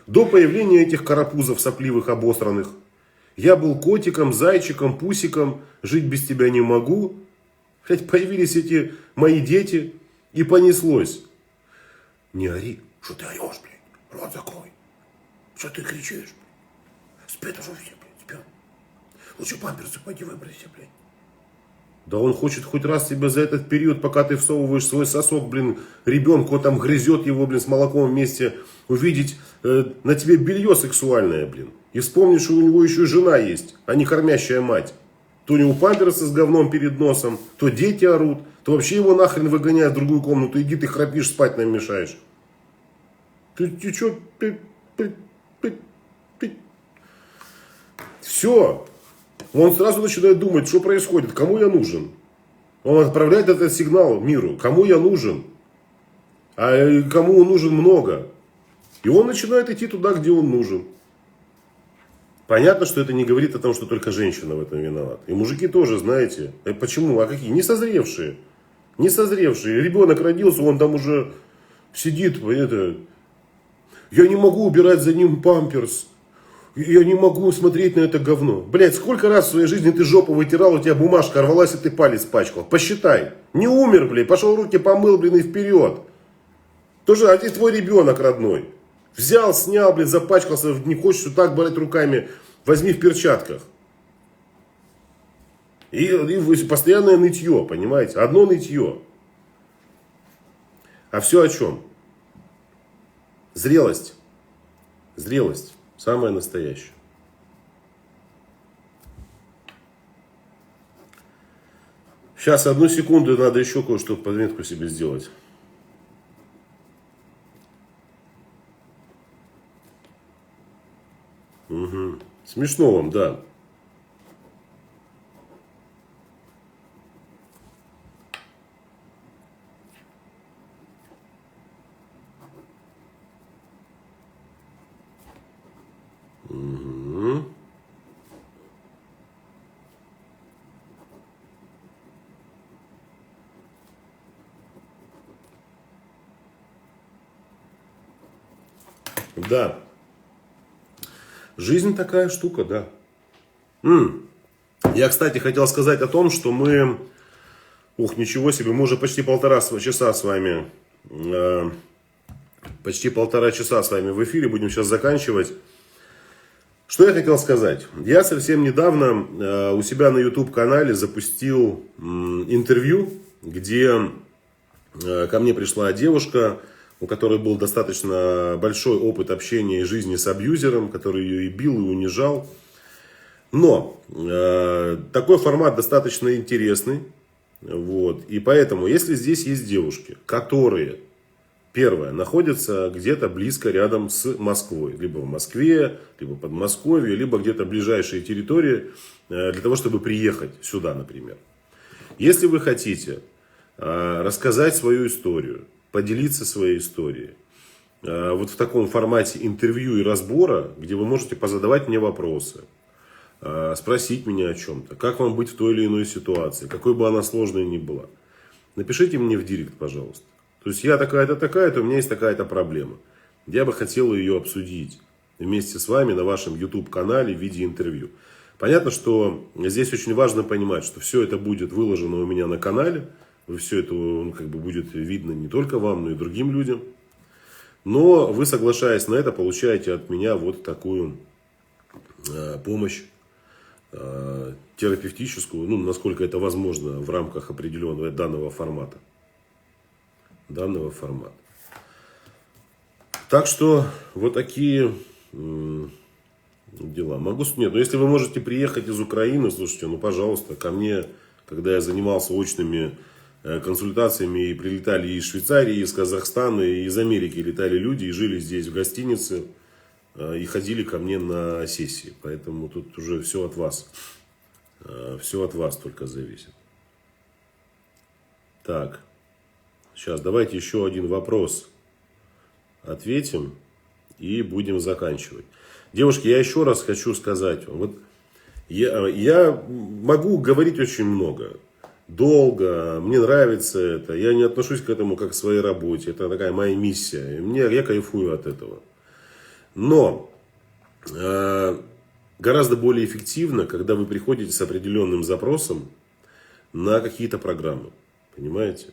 До появления этих карапузов сопливых, обосранных, я был котиком, зайчиком, пусиком, жить без тебя не могу. Блядь, появились эти мои дети, и понеслось. Не ори, что ты орешь, блядь, рот закрой. Что ты кричишь, блядь? Спят уже все, блядь, спят. Лучше памперсы пойди выбросься, блядь. Да он хочет хоть раз тебя за этот период, пока ты всовываешь свой сосок, блин, ребенку там грызет его, блин, с молоком вместе, увидеть на тебе белье сексуальное, блин. И вспомнить, что у него еще и жена есть, а не кормящая мать. То у него памперсы с говном перед носом, то дети орут, то вообще его нахрен выгоняют в другую комнату. Иди ты храпишь, спать нам мешаешь. Ты что? Все. Он сразу начинает думать, что происходит, кому я нужен. Он отправляет этот сигнал миру, кому я нужен. А кому он нужен много. И он начинает идти туда, где он нужен. Понятно, что это не говорит о том, что только женщина в этом виновата. И мужики тоже, знаете. Почему? А какие? Несозревшие. Несозревшие. Ребенок родился, он там уже сидит. Я не могу убирать за ним памперс. Я не могу смотреть на это говно. Блядь, сколько раз в своей жизни ты жопу вытирал, у тебя бумажка рвалась, и ты палец пачкал. Посчитай. Не умер, блядь, пошел руки помыл, блин, и вперед. Тоже один твой ребенок родной. Взял, снял, блядь, запачкался, не хочешь так брать руками, возьми в перчатках. И постоянное нытье, понимаете? Одно нытье. А все о чем? Зрелость. Зрелость. Самое настоящее. Сейчас, одну секунду, надо еще кое-что подметку себе сделать. Угу. Смешно вам, да. Угу. Да. Жизнь такая штука, да. Я, кстати, хотел сказать о том, что мы... Ух, ничего себе, мы уже почти полтора часа с вами... Почти полтора часа с вами в эфире, будем сейчас заканчивать. Что я хотел сказать? Я совсем недавно у себя на YouTube-канале запустил интервью, где ко мне пришла девушка, у которой был достаточно большой опыт общения и жизни с абьюзером, который ее и бил, и унижал. Но такой формат достаточно интересный. Вот. И поэтому, если здесь есть девушки, которые, первое, находятся где-то близко рядом с Москвой, либо в Москве, либо Подмосковье, либо где-то ближайшие территории, для того, чтобы приехать сюда, например. Если вы хотите рассказать свою историю, поделиться своей историей, вот в таком формате интервью и разбора, где вы можете позадавать мне вопросы, спросить меня о чем-то, как вам быть в той или иной ситуации, какой бы она сложной ни была, напишите мне в директ, пожалуйста. То есть я такая-то, такая-то, у меня есть такая-то проблема. Я бы хотел ее обсудить вместе с вами на вашем YouTube-канале в виде интервью. Понятно, что здесь очень важно понимать, что все это будет выложено у меня на канале. Все это будет видно не только вам, но и другим людям. Но вы, соглашаясь на это, получаете от меня вот такую помощь терапевтическую, ну, насколько это возможно в рамках определенного данного формата. Так что вот такие дела. Нет, но если вы можете приехать из Украины, слушайте, ну, пожалуйста, ко мне, когда я занимался очными консультациями, и прилетали из Швейцарии, из Казахстана, и из Америки летали люди, и жили здесь в гостинице, и ходили ко мне на сессии. Поэтому тут уже все от вас. Все от вас только зависит. Так, сейчас давайте еще один вопрос ответим и будем заканчивать. Девушки, я еще раз хочу сказать вам. Вот я могу говорить очень много. Долго, мне нравится это. Я не отношусь к этому как к своей работе. Это такая моя миссия. Я кайфую от этого. Но гораздо более эффективно, когда вы приходите с определенным запросом на какие-то программы. Понимаете?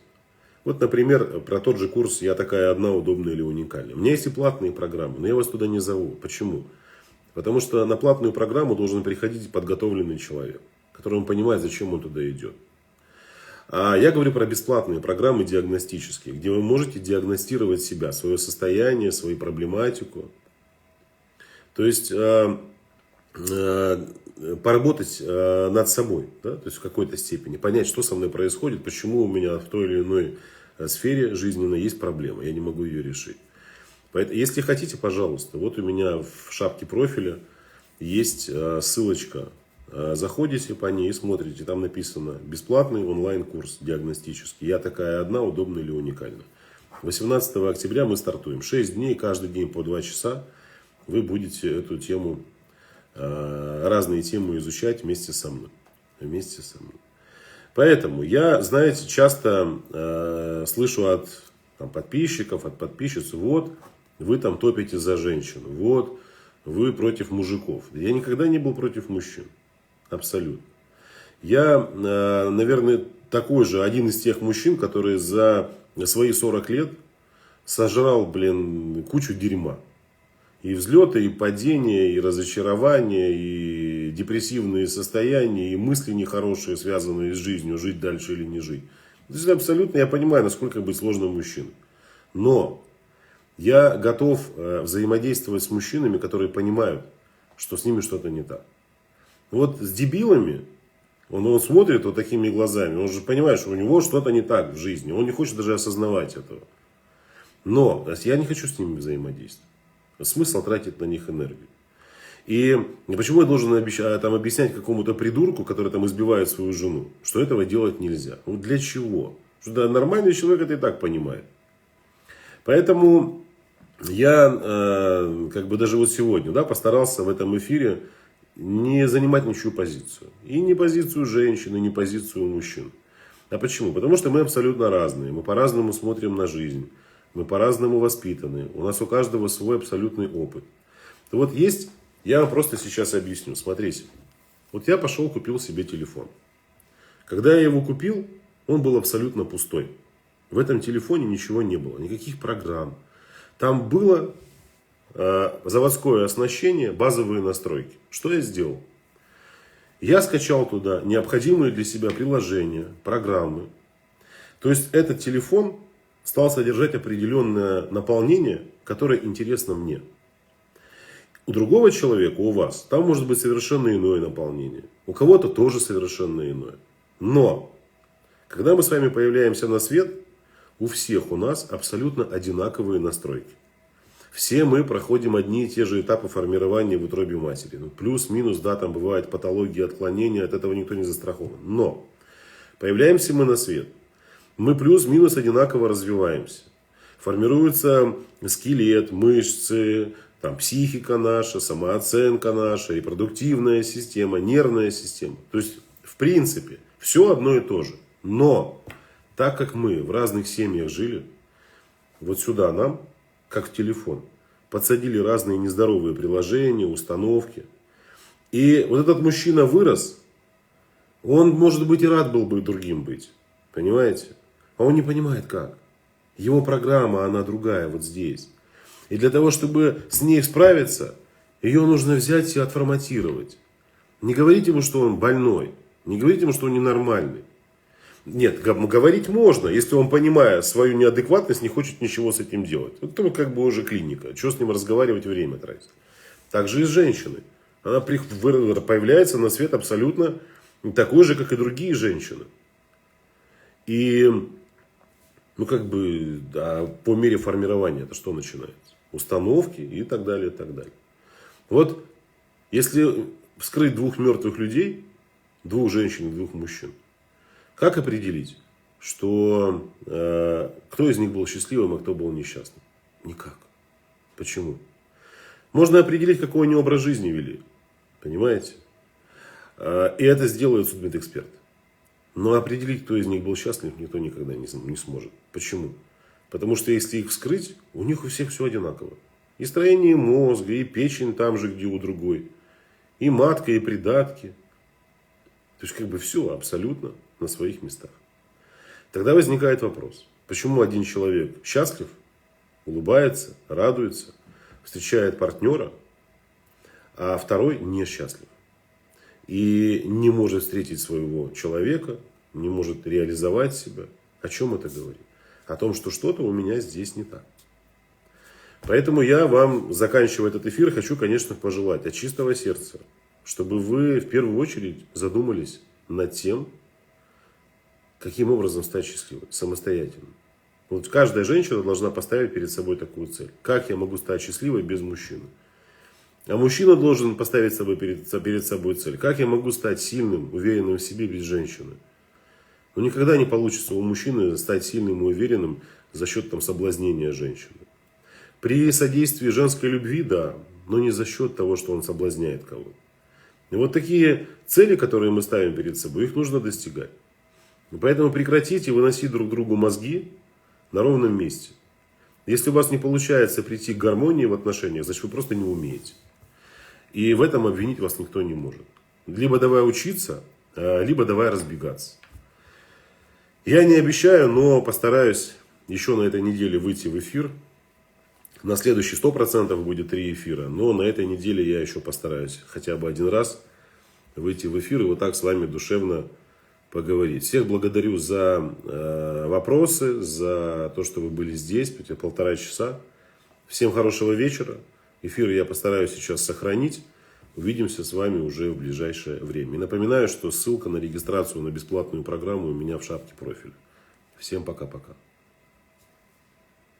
Вот, например, про тот же курс «Я такая одна, удобная или уникальная». У меня есть и платные программы, но я вас туда не зову. Почему? Потому что на платную программу должен приходить подготовленный человек, который понимает, зачем он туда идет. А я говорю про бесплатные программы диагностические, где вы можете диагностировать себя, свое состояние, свою проблематику. То есть поработать над собой, да? То есть в какой-то степени, понять, что со мной происходит, почему у меня в той или иной сфере жизненной есть проблема, я не могу ее решить. Поэтому, если хотите, пожалуйста, вот у меня в шапке профиля есть ссылочка, заходите по ней и смотрите, там написано бесплатный онлайн-курс диагностический, «Я такая одна, удобная или уникальна». 18 октября мы стартуем, 6 дней, каждый день по 2 часа вы будете эту тему, разные темы изучать вместе со мной. Поэтому я, знаете, часто слышу от подписчиков, от подписчиц: вот, вы там топите за женщину, вот, вы против мужиков. Я никогда не был против мужчин. Абсолютно. Я, наверное, такой же, один из тех мужчин, который за свои 40 лет сожрал, кучу дерьма. И взлеты, и падения, и разочарования, и депрессивные состояния, и мысли нехорошие, связанные с жизнью, жить дальше или не жить. То есть абсолютно я понимаю, насколько быть сложным мужчиной. Но я готов взаимодействовать с мужчинами, которые понимают, что с ними что-то не так. Вот с дебилами, он смотрит вот такими глазами, он же понимает, что у него что-то не так в жизни, он не хочет даже осознавать этого. Но я не хочу с ними взаимодействовать. Смысл тратить на них энергию. И почему я должен объяснять какому-то придурку, который там избивает свою жену, что этого делать нельзя? Ну для чего? Что нормальный человек это и так понимает. Поэтому я даже вот сегодня постарался в этом эфире не занимать ничью позицию. И не позицию женщины, не позицию мужчин. А почему? Потому что мы абсолютно разные. Мы по-разному смотрим на жизнь. Мы по-разному воспитаны. У нас у каждого свой абсолютный опыт. Вот есть, я вам просто сейчас объясню. Смотрите. Вот я пошел, купил себе телефон. Когда я его купил, он был абсолютно пустой. В этом телефоне ничего не было. Никаких программ. Там было заводское оснащение, базовые настройки. Что я сделал? Я скачал туда необходимые для себя приложения, программы. То есть этот телефон стал содержать определенное наполнение, которое интересно мне. У другого человека, у вас, там может быть совершенно иное наполнение. У кого-то тоже совершенно иное. Но, когда мы с вами появляемся на свет, у всех у нас абсолютно одинаковые настройки. Все мы проходим одни и те же этапы формирования в утробе матери. Плюс-минус, там бывают патологии, отклонения, от этого никто не застрахован. Но, появляемся мы на свет. Мы плюс-минус одинаково развиваемся. Формируется скелет, мышцы, психика наша, самооценка наша, репродуктивная система, нервная система. То есть, в принципе, все одно и то же. Но, так как мы в разных семьях жили, вот сюда нам, как в телефон, подсадили разные нездоровые приложения, установки. И вот этот мужчина вырос, он, может быть, и рад был бы другим быть. Понимаете? А он не понимает как. Его программа, она другая вот здесь. И для того, чтобы с ней справиться, ее нужно взять и отформатировать. Не говорите ему, что он больной. Не говорите ему, что он ненормальный. Нет, говорить можно, если он, понимая свою неадекватность, не хочет ничего с этим делать. Это как бы уже клиника. Что с ним разговаривать, время тратить. Так же и с женщиной. Она появляется на свет абсолютно такой же, как и другие женщины. И, по мере формирования это что начинается? Установки и так далее, и так далее. Вот, если вскрыть двух мертвых людей, двух женщин и двух мужчин, как определить, что кто из них был счастливым, а кто был несчастным? Никак. Почему? Можно определить, какой они образ жизни вели. Понимаете? И это сделает судмедэксперт. Но определить, кто из них был счастлив, никто никогда не сможет. Почему? Потому что если их вскрыть, у них у всех все одинаково. И строение мозга, и печень там же, где у другой. И матка, и придатки. То есть все абсолютно на своих местах. Тогда возникает вопрос. Почему один человек счастлив, улыбается, радуется, встречает партнера, а второй несчастлив? И не может встретить своего человека, не может реализовать себя. О чем это говорит? О том, что что-то у меня здесь не так. Поэтому я вам, заканчивая этот эфир, хочу, конечно, пожелать от чистого сердца, чтобы вы в первую очередь задумались над тем, каким образом стать счастливой, самостоятельно. Вот каждая женщина должна поставить перед собой такую цель. Как я могу стать счастливой без мужчины? А мужчина должен поставить перед собой цель. Как я могу стать сильным, уверенным в себе без женщины? Но никогда не получится у мужчины стать сильным и уверенным за счет соблазнения женщины. При содействии женской любви, да, но не за счет того, что он соблазняет кого-то. И вот такие цели, которые мы ставим перед собой, их нужно достигать. И поэтому прекратите выносить друг другу мозги на ровном месте. Если у вас не получается прийти к гармонии в отношениях, значит вы просто не умеете. И в этом обвинить вас никто не может. Либо давай учиться, либо давай разбегаться. Я не обещаю, но постараюсь еще на этой неделе выйти в эфир. На следующий 100% будет 3 эфира. Но на этой неделе я еще постараюсь хотя бы один раз выйти в эфир и вот так с вами душевно поговорить. Всех благодарю за вопросы, за то, что вы были здесь, 1,5 часа. Всем хорошего вечера. Эфир я постараюсь сейчас сохранить. Увидимся с вами уже в ближайшее время. И напоминаю, что ссылка на регистрацию на бесплатную программу у меня в шапке профиля. Всем пока-пока.